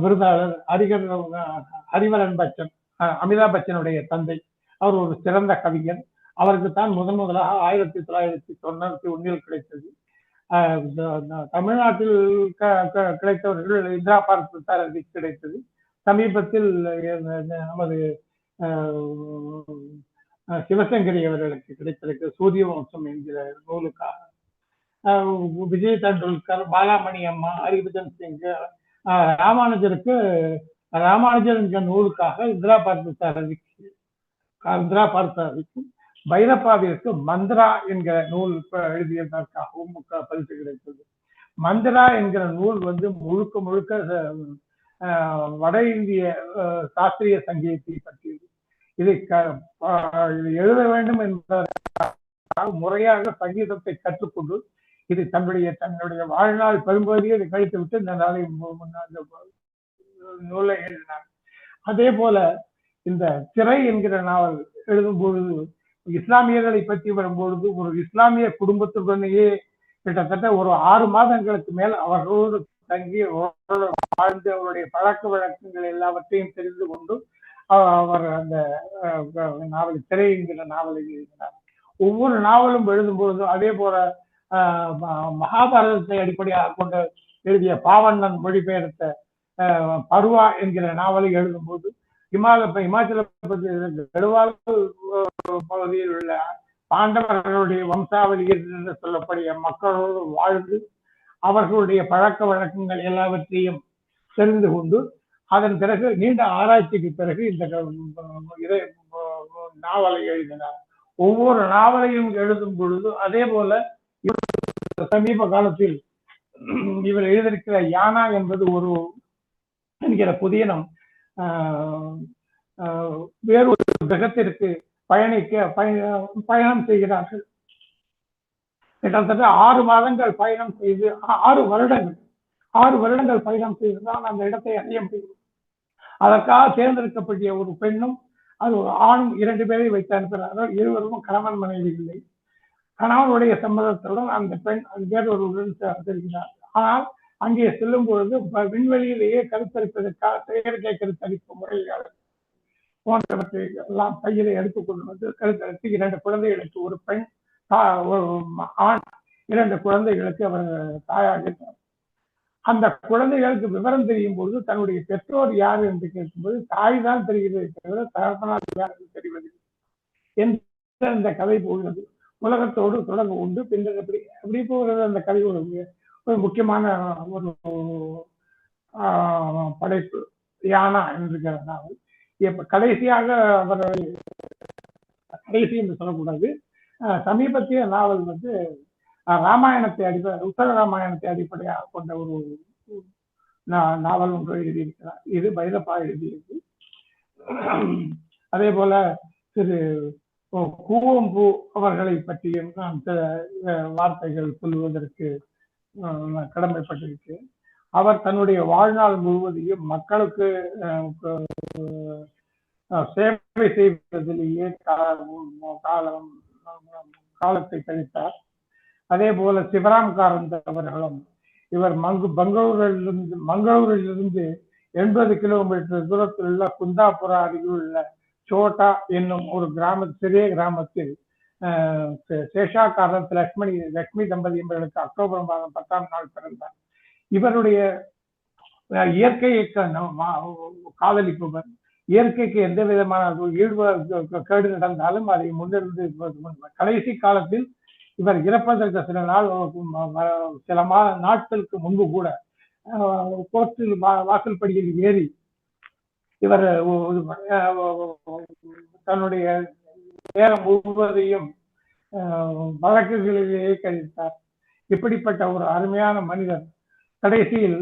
விருதாளர் ஹரிவரன் பச்சன், அமிதாப் பச்சனுடைய தந்தை. அவர் ஒரு சிறந்த கவிஞர். அவருக்கு தான் முதலாக 1991 கிடைத்தது. தமிழ்நாட்டில் கிடைத்தவர்கள் இந்திரா பார்த்து கிடைத்தது. சமீபத்தில் நமது சிவசங்கரி அவர்களுக்கு கிடைத்திருக்கு சூரிய வம்சம் என்கிற நூலுக்காக. விஜய் தெண்டுல்கர், பாலாமணி அம்மா, ஹரிபஜன் சிங், ராமானுஜருக்கு ராமானுஜர் என்ற நூலுக்காக இந்திரா பார்த்தசாரதிக்கும், பைரப்பாவிற்கு மந்திரா என்கிற நூல் எழுதியதற்காகவும் பரிசு கிடைத்தது. மந்திரா என்கிற நூல் முழுக்க முழுக்க வட இந்திய சாஸ்திரிய சங்கீதத்தை பற்றியது. இதை எழுத வேண்டும் என்பதற்காக முறையாக சங்கீதத்தை கற்றுக்கொண்டு இது தன்னுடைய வாழ்நாள் பெரும்பகுதியை இதை கழித்து விட்டு இந்த நூலை எழுதினார். அதே போல இந்த திரை என்கிற நாவல் எழுதும் பொழுது இஸ்லாமியர்களை பற்றி வரும்பொழுது ஒரு இஸ்லாமிய குடும்பத்துடனேயே கிட்டத்தட்ட ஒரு 6 மாதங்களுக்கு மேல் அவர்களோடு தங்கி வாழ்ந்து அவருடைய பழக்க வழக்கங்கள் எல்லாவற்றையும் தெரிந்து கொண்டு அவர் அந்த நாவல் திரை என்கிற நாவலை எழுதினார். ஒவ்வொரு நாவலும் எழுதும் பொழுது அதே போல மகாபாரதத்தை அடிப்படையாக கொண்டு எழுதிய பாவண்ணன் மொழிபெயர்த்த பருவா என்கிற நாவலை எழுதும் போது இமாச்சல கடுவால் பகுதியில் உள்ள பாண்டவர்களுடைய வம்சாவளியில் என்று சொல்லக்கூடிய மக்களோடு வாழ்ந்து அவர்களுடைய பழக்க வழக்கங்கள் எல்லாவற்றையும் தெரிந்து கொண்டு அதன் பிறகு நீண்ட ஆராய்ச்சிக்கு பிறகு இந்த நாவலை எழுதினார். ஒவ்வொரு நாவலையும் எழுதும் பொழுது அதே போல சமீப காலத்தில் இவர் எழுதியிருக்கிற யானா என்பது ஒரு என்கிற புதியனம் வேறொரு கிரகத்திற்கு பயணம் செய்கிறார்கள். கிட்டத்தட்ட 6 மாதங்கள் பயணம் செய்து 6 வருடங்கள் பயணம் செய்துதான் அந்த இடத்தை அடைய முடியும். அதற்காக தேர்ந்தெடுக்கப்பட்ட ஒரு பெண்ணும் அது ஒரு ஆணும் 2 பேரை வைத்து அனுப்புகிறார்கள். இருவரும் கணவன் மனைவி இல்லை. கணவனுடைய சம்மதத்துடன் அந்த பெண் வேறொருவருடன் செல்கிறார். ஆனால் அங்கே செல்லும் பொழுது விண்வெளியிலேயே கருத்தரிப்பதற்காக செயற்கை கருத்தரிப்பு முறைகள் போன்றவற்றை எல்லாம் கையில எடுத்துக்கொண்டு வந்து கருத்தரித்து 2 குழந்தைகளுக்கு ஒரு பெண் ஒரு ஆண் 2 குழந்தைகளுக்கு அவர் தாயாகிறார். அந்த குழந்தைகளுக்கு விவரம் தெரியும் பொழுது தன்னுடைய பெற்றோர் யார் என்று கேட்கும்போது தாய் தான் தெரிகிறது தவிர தகப்பனார் யார் என்று தெரிவதில்லை என்று இந்த கதை போகிறது. உலகத்தோடு தொடர்பு உண்டு. பின்னர் எப்படி போகிறது அந்த கதை ஒரு முக்கியமான ஒரு படைப்பு யானா என்கிற நாவல். கடைசியாக அவர் கடைசி என்று சொல்லக்கூடாது, சமீபத்திய நாவல் ராமாயணத்தை உத்தர ராமாயணத்தை அடிப்படையாக கொண்ட ஒரு நாவல் ஒன்று எழுதியிருக்கிறார். இது பைரப்பா எழுதியது. அதே போல திரு கூவம்பூ அவர்களை பற்றியும் நான் சில வார்த்தைகள் சொல்லுவதற்கு கடமைப்பட்டிருக்கிறேன். அவர் தன்னுடைய வாழ்நாள் முழுவதையும் மக்களுக்கு சேவை செய்வதிலேயே காலத்தை கழித்தார். அதே போல சிவராம் காரந்த் அவர்களும் இவர் மங்களூரிலிருந்து 80 கிலோமீட்டர் தூரத்தில் உள்ள குந்தாபுரா அருகில் உள்ள சோட்டா என்னும் ஒரு சிறிய கிராமத்தில் சேஷா காரந்த் லட்சுமி தம்பதி என்பவர்களுக்கு அக்டோபர் மாதம் 10ஆம் நாள் பிறந்தார். இவருடைய இயற்கையை காதலிப்பவர், இயற்கைக்கு எந்த விதமான கேடு நடந்தாலும் அதை முன்னிருந்து கடைசி காலத்தில் இவர் இறப்பதற்கு சில நாட்களுக்கு முன்பு கூட கோர்ட்டில் வாசல்படியில் ஏறி இவர் தன்னுடைய நேரம் முழுவதையும் வழக்குகளிலேயே கழித்தார். இப்படிப்பட்ட ஒரு அருமையான மனிதர் கடைசியில்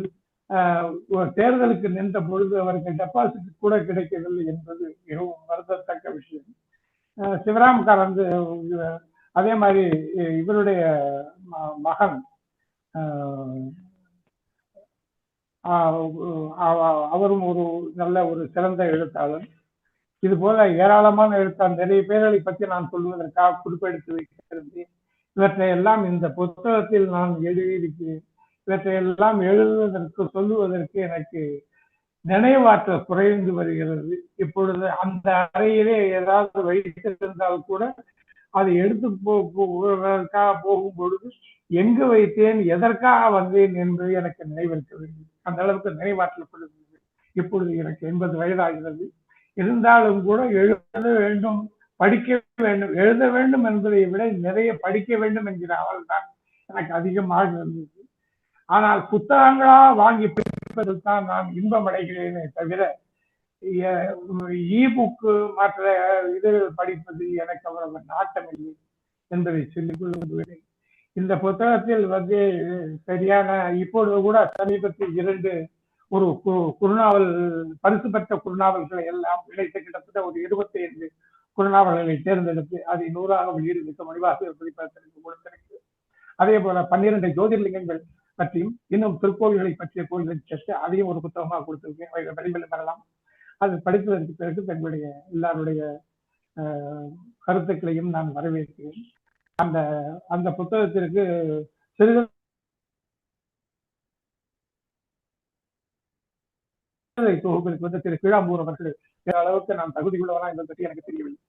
தேர்தலுக்கு நின்ற பொழுது அவருக்கு டெபாசிட் கூட கிடைக்கவில்லை என்பது மிகவும் வருந்தத்தக்க விஷயம். சிவராம் காரந்த் அதே மாதிரி இவருடைய மகன் அவரும் ஒரு நல்ல ஒரு சிறந்த எழுத்தாளர். இது போல ஏராளமான எழுத்தாளர் நிறைய பேர்களை பற்றி நான் சொல்வதற்காக குறிப்பெடுத்து வைக்கிறது. இவற்றை எல்லாம் இந்த புத்தகத்தில் நான் எழுதியிருக்கிறேன். இவற்றை எல்லாம் எழுதுவதற்கு சொல்லுவதற்கு எனக்கு நினைவாற்றல் குறைந்து வருகிறது. இப்பொழுது அந்த அறையிலே ஏதாவது வைத்திருந்தால் கூட அதை எடுத்து போவதற்காக போகும் பொழுது எங்கு வைத்தேன், எதற்காக வந்தேன் என்பது எனக்கு நினைவிருக்கவில்லை. அந்த அளவுக்கு நினைவாற்றப்படுகிறது. இப்பொழுது எனக்கு 80 வயதாகிறது. இருந்தாலும் கூட எழுத வேண்டும், படிக்க வேண்டும். எழுத வேண்டும் என்பதை விட நிறைய படிக்க வேண்டும் என்கிற அவள் தான் எனக்கு அதிகமாக இருந்தது. ஆனால் புத்தகங்களா வாங்கி படிப்பதில் தான் நான் இன்பம் அடைகிறேனே தவிர புக்கு மற்ற இது படிப்பது எனக்கு அவ்வளவு நாட்டம் இல்லை என்பதை சொல்லிக் கொள்கிறேன். இந்த புத்தகத்தில் வந்து சரியான இப்பொழுது கூட சமீபத்தில் 2 ஒரு குறுநாவல் பரிசு பெற்ற குறுநாவல்களை எல்லாம் இணைத்து கிட்டத்தட்ட ஒரு 25 குறுநாவல்களை தேர்ந்தெடுத்து அதை 100ஆக வெளியிடுவித்த மணிவாசகர் பதிப்பதற்கு கொடுத்திருக்கு. அதே போல 12 ஜோதிர்லிங்கங்கள் பற்றியும் இன்னும் திருக்கோயில்களை பற்றிய கோயில்களை சேர்த்து அதையும் ஒரு புத்தகமாக கொடுத்திருக்கேன். வெளியில் வரலாம். அது படிப்பதற்கு பிறகு தங்களுடைய எல்லாருடைய கருத்துக்களையும் நான் வரவேற்கிறேன். அந்த அந்த புத்தகத்திற்கு சிறிது தொகுப்பிற்கு வந்து திரு கீழாம்பூர் அவர்கள் அளவுக்கு நான் தகுதி உள்ளவனா என்பதை பற்றி எனக்கு தெரியவில்லை.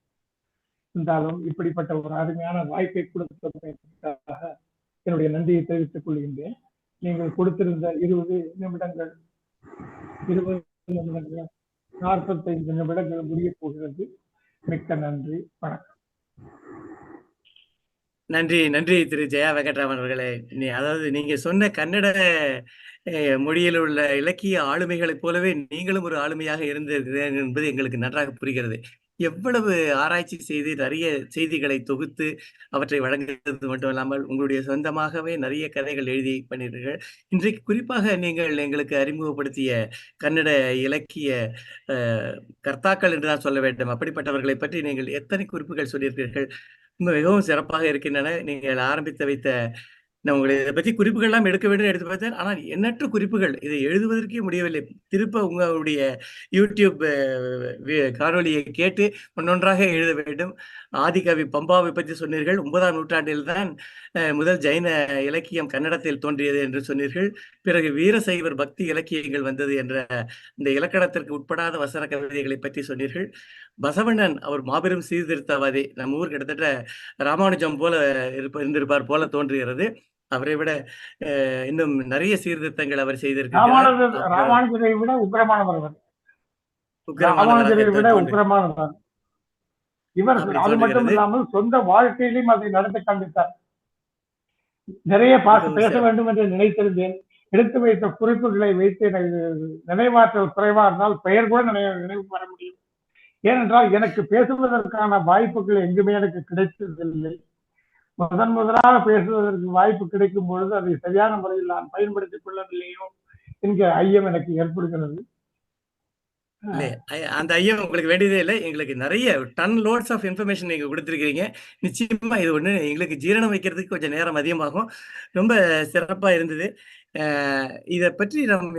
இருந்தாலும் இப்படிப்பட்ட ஒரு அருமையான வாய்ப்பை கொடுத்ததற்காக என்னுடைய நன்றியை தெரிவித்துக் கொள்கின்றேன். நீங்கள் கொடுத்திருந்த 20 நிமிடங்கள் 45 நிமிடங்கள் முடிய போகிறது. மிக்க நன்றி, வணக்கம். நன்றி நன்றி திரு ஜெயா வெங்கட்ராமன் அவர்களே. அதாவது நீங்க சொன்ன கன்னட மொழியில் உள்ள இலக்கிய ஆளுமைகளைப் போலவே நீங்களும் ஒரு ஆளுமையாக இருந்திருக்கிறீர்கள் என்பது எங்களுக்கு நன்றாக புரிகிறது. எவ்வளவு ஆராய்ச்சி செய்து நிறைய செய்திகளை தொகுத்து அவற்றை வழங்குவது மட்டும் இல்லாமல் உங்களுடைய சொந்தமாகவே நிறைய கதைகள் எழுதி பண்ணியிருக்கீர்கள். இன்றைக்கு குறிப்பாக நீங்கள் எங்களுக்கு அறிமுகப்படுத்திய கன்னட இலக்கிய கர்த்தாக்கள் என்று தான் சொல்ல வேண்டும். அப்படிப்பட்டவர்களை பற்றி நீங்கள் எத்தனை குறிப்புகள் சொல்லியிருக்கிறீர்கள். மிகவும் சிறப்பாக இருக்கின்றன. நீங்கள் ஆரம்பித்து வைத்த நான் உங்களை இதை பற்றி குறிப்புகள் எல்லாம் எடுக்க வேண்டும் எடுத்து பார்த்தேன். ஆனால் எண்ணற்ற குறிப்புகள் இதை எழுதுவதற்கே முடியவில்லை. திருப்ப உங்களுடைய யூடியூப் காணொலியை கேட்டு ஒன்றொன்றாக எழுத வேண்டும். ஆதிகவி பம்பாவை பற்றி சொன்னீர்கள். 9ஆம் நூற்றாண்டில் தான் முதல் ஜைன இலக்கியம் கன்னடத்தில் தோன்றியது என்று சொன்னீர்கள். பிறகு வீரசைவர் பக்தி இலக்கியங்கள் வந்தது என்ற இந்த இலக்கணத்திற்கு உட்படாத வசன கவிதைகளை பற்றி சொன்னீர்கள். பசவண்ணன் அவர் மாபெரும் சீர்திருத்தவாதி. நம்ம ஊர் கிட்டத்தட்ட ராமானுஜம் போல இருந்திருப்பார் போல தோன்றுகிறது. அவரை விட இன்னும் நிறைய சீர்திருத்தங்கள் அவர் செய்திருக்கிறார். ராமானுஜரை விட உக்கிரமானவர். இவர் அது மட்டும் இல்லாமல் சொந்த வாழ்க்கையிலும் அதை நடத்தி காண்பித்தார். நிறைய பேச வேண்டும் என்று நினைத்திருந்தேன். எடுத்து வைத்த குறிப்புகளை வைத்து நினைவாற்றல் குறைவா இருந்தால் பெயர் கூட நினைவு வர முடியும். ஏனென்றால் எனக்கு பேசுவதற்கான வாய்ப்புகள் எங்குமே எனக்கு கிடைத்ததில்லை. முதலாக பேசுவதற்கு வாய்ப்பு கிடைக்கும் பொழுது அதை சரியான முறையில் நான் பயன்படுத்திக் கொள்ளவில்லையோ என்கிற ஐயம் எனக்கு ஏற்படுகிறது. அந்த ஐயம் உங்களுக்கு வேண்டியதே இல்லை. எங்களுக்கு நிறைய டன் லோட்ஸ் ஆஃப் இன்ஃபர்மேஷன் நீங்க கொடுத்துருக்கீங்க. நிச்சயமா இது ஒண்ணு எங்களுக்கு ஜீரணம் வைக்கிறதுக்கு கொஞ்சம் நேரம் அதிகமாகும். ரொம்ப சிறப்பா இருந்தது. இதை பற்றி நம்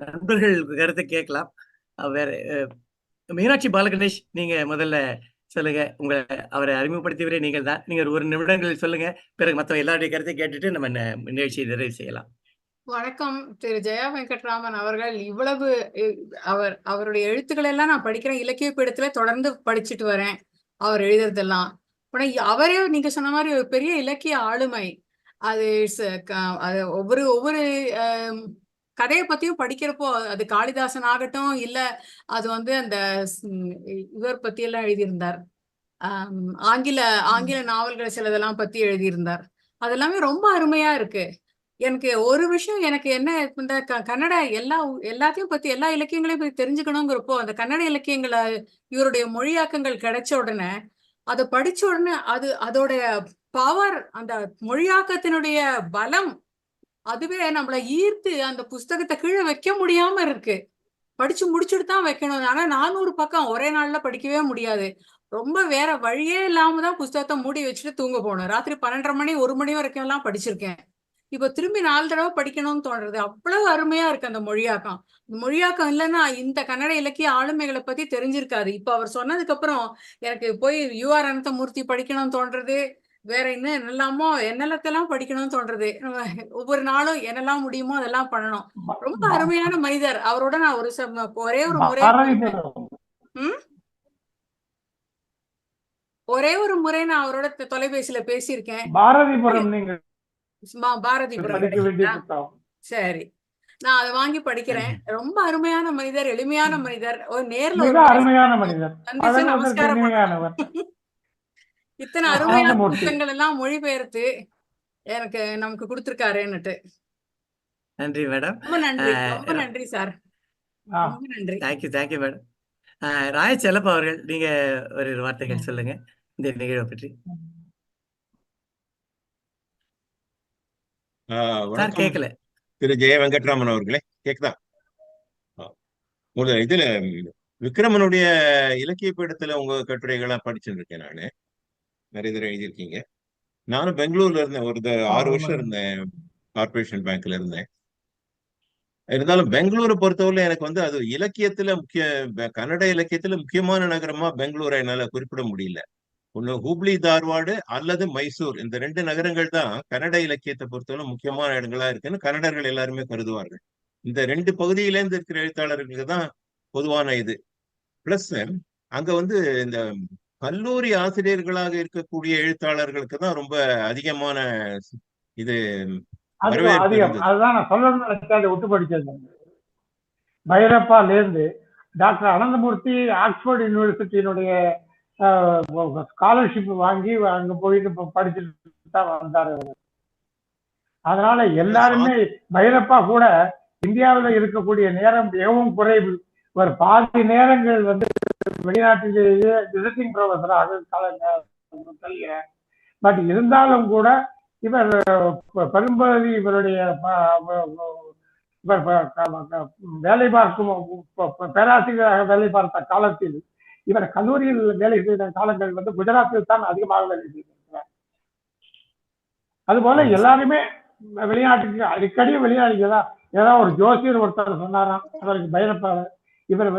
நண்பர்கள் கருத்தை கேட்கலாம். வேற மீனாட்சி பாலகணேஷ், நீங்க முதல்ல சொல்லுங்க. அவரை அறிமுகப்படுத்தியவரே நீங்கள் தான். நீங்க ஒரு நிமிடங்கள் சொல்லுங்க. பிறகு மற்ற எல்லாருடைய கருத்தை கேட்டுட்டு நம்ம நிகழ்ச்சியை நிறைவு செய்யலாம். வணக்கம். திரு ஜெயா வெங்கட்ராமன் அவர்கள் இவ்வளவு அவருடைய எழுத்துக்கள் எல்லாம் நான் படிக்கிறேன். இலக்கிய பீடத்துல தொடர்ந்து படிச்சுட்டு வரேன் அவர் எழுதுறதெல்லாம். அவரே நீங்க சொன்ன மாதிரி ஒரு பெரிய இலக்கிய ஆளுமை. அது ஒவ்வொரு கதையை பத்தியும் படிக்கிறப்போ அது காளிதாசன் ஆகட்டும், இல்ல அது வந்து அந்த இவர் பத்தி எல்லாம் எழுதியிருந்தார். ஆங்கில நாவல்கள் சிலதெல்லாம் பத்தி எழுதியிருந்தார். அதெல்லாமே ரொம்ப அருமையா இருக்கு. எனக்கு ஒரு விஷயம் எனக்கு என்ன இந்த கன்னட எல்லாத்தையும் பத்தி எல்லா இலக்கியங்களையும் பத்தி தெரிஞ்சுக்கணுங்கிறப்போ அந்த கன்னட இலக்கியங்களை இவருடைய மொழியாக்கங்கள் கிடைச்ச உடனே அதை படிச்ச உடனே அதோட பவர், அந்த மொழியாக்கத்தினுடைய பலம் அதுவே நம்மளை ஈர்த்து அந்த புஸ்தகத்தை கீழே வைக்க முடியாம இருக்கு. படிச்சு முடிச்சுட்டு தான் வைக்கணும். ஆனா 400 பக்கம் ஒரே நாள்ல படிக்கவே முடியாது. ரொம்ப வேற வழியே இல்லாம தான் புஸ்தகத்தை மூடி வச்சுட்டு தூங்க போகணும். ராத்திரி 12:30 மணி 1 மணி வரைக்கும் எல்லாம் படிச்சிருக்கேன். இப்போ திரும்பி 4 தடவை படிக்கணும்னு தோன்றது. அவ்வளவு அருமையா இருக்கு அந்த மொழியாக்கம். மொழியாக்கம் இல்லைன்னா இந்த கன்னட இலக்கிய ஆளுமைகளை பத்தி தெரிஞ்சிருக்காது. இப்ப அவர் சொன்னதுக்கு அப்புறம் எனக்கு போய் யூஆர் அனந்தமூர்த்தி படிக்கணும்னு தோன்றது. வேற இன்னும் என்னெல்லாத்தெல்லாம் படிக்கணும்னு தோன்றது. ஒவ்வொரு நாளும் என்னெல்லாம் முடியுமோ அதெல்லாம் பண்ணணும். ரொம்ப அருமையான மனிதர். அவரோட நான் ஒரே ஒரு முறை ஒரே ஒரு முறை நான் அவரோட தொலைபேசியில பேசியிருக்கேன். பாரதிபுரம் நீங்க பாரதிபுரம் படிக்க வேண்டிய புத்தகம். சரி, நான் அதை வாங்கி படிக்கிறேன். ரொம்ப அருமையான மனிதர், எளிமையான மனிதர். ஒரு நேர்ல மிக அருமையான மனிதர், சந்திச்சு நமஸ்காரம் இனிமையானவர். இத்தனை அருமையான புத்தகங்கள் எல்லாம் மொழிபெயர்த்து நமக்கு கொடுத்திருக்காருன்னுட்டு. நன்றி மேடம். ரொம்ப நன்றி, ரொம்ப நன்றி சார். ரொம்ப நன்றி. Thank you madam. ராய செல்லப்பா அவர்கள், நீங்க ஒரு வார்த்தைகள் சொல்லுங்க இந்த நிகழ்வை பற்றி. கேட்கல. திரு ஜெய வெங்கட்ராமன் அவர்களே, கேக்குதா? இதுல விக்ரமனுடைய இலக்கிய பீடத்துல உங்க கட்டுரைகள்லாம் படிச்சுட்டு இருக்கேன். நானு நிறைய தடவை எழுதியிருக்கீங்க. நானும் பெங்களூர்ல இருந்தேன், ஒரு 6 வருஷம் இருந்தேன், கார்பரேஷன் பேங்க்ல இருந்தேன். இருந்தாலும் பெங்களூரை பொறுத்தவரை எனக்கு அது இலக்கியத்துல கன்னட இலக்கியத்துல முக்கியமான நகரமா பெங்களூரை என்னால குறிப்பிட முடியல. ஒண்ணு ஹூப்ளி தார்வாடு அல்லது மைசூர், இந்த 2 நகரங்கள் தான் கன்னட இலக்கியத்தை பொறுத்தவரை முக்கியமான இடங்களா இருக்குன்னு கன்னடர்கள் எல்லாருமே கருதுவார்கள். இந்த 2 பகுதியிலேருந்து இருக்கிற எழுத்தாளர்களுக்கு தான் பொதுவான இது. பிளஸ் அங்க இந்த கல்லூரி ஆசிரியர்களாக இருக்கக்கூடிய எழுத்தாளர்களுக்கு தான் ரொம்ப அதிகமான இது அதுதான் நான் சொல்லணும்னு நினைச்சேன், விட்டு படிச்சது. பைரப்பால இருந்து டாக்டர் அனந்தமூர்த்தி ஆக்ஸ்போர்ட் யூனிவர்சிட்டியினுடைய ஸ்காலர்ஷிப் வாங்கி அங்க போயிட்டு படிச்சுட்டு தான் வந்தாரு. அதனால எல்லாருமே பைரப்பா கூட இந்தியாவில் இருக்கக்கூடிய நேரம் மிகவும் குறைவு. ஒரு பாதி நேரங்கள் வெளிநாட்டிலேயே விசிட்டிங் ப்ரொஃபஸராக பட் இருந்தாலும் கூட இவர் பெரும்பகுதி இவருடைய வேலை பார்க்கும் பேராசிரியராக வேலை பார்த்த காலத்தில் இவர் கல்லூரியில் வேலை செய்த காலங்கள் குஜராத்தில் தான் அதிகமாக வேலை செய்திருக்கிறார். அதுபோல எல்லாருமே வெளிநாட்டுக்கு அடிக்கடி வெளிநாடுகளா. ஏதாவது ஒரு ஜோசியர் ஒருத்தர் சொன்னாராம் அவருக்கு பைரப்பா, இவர்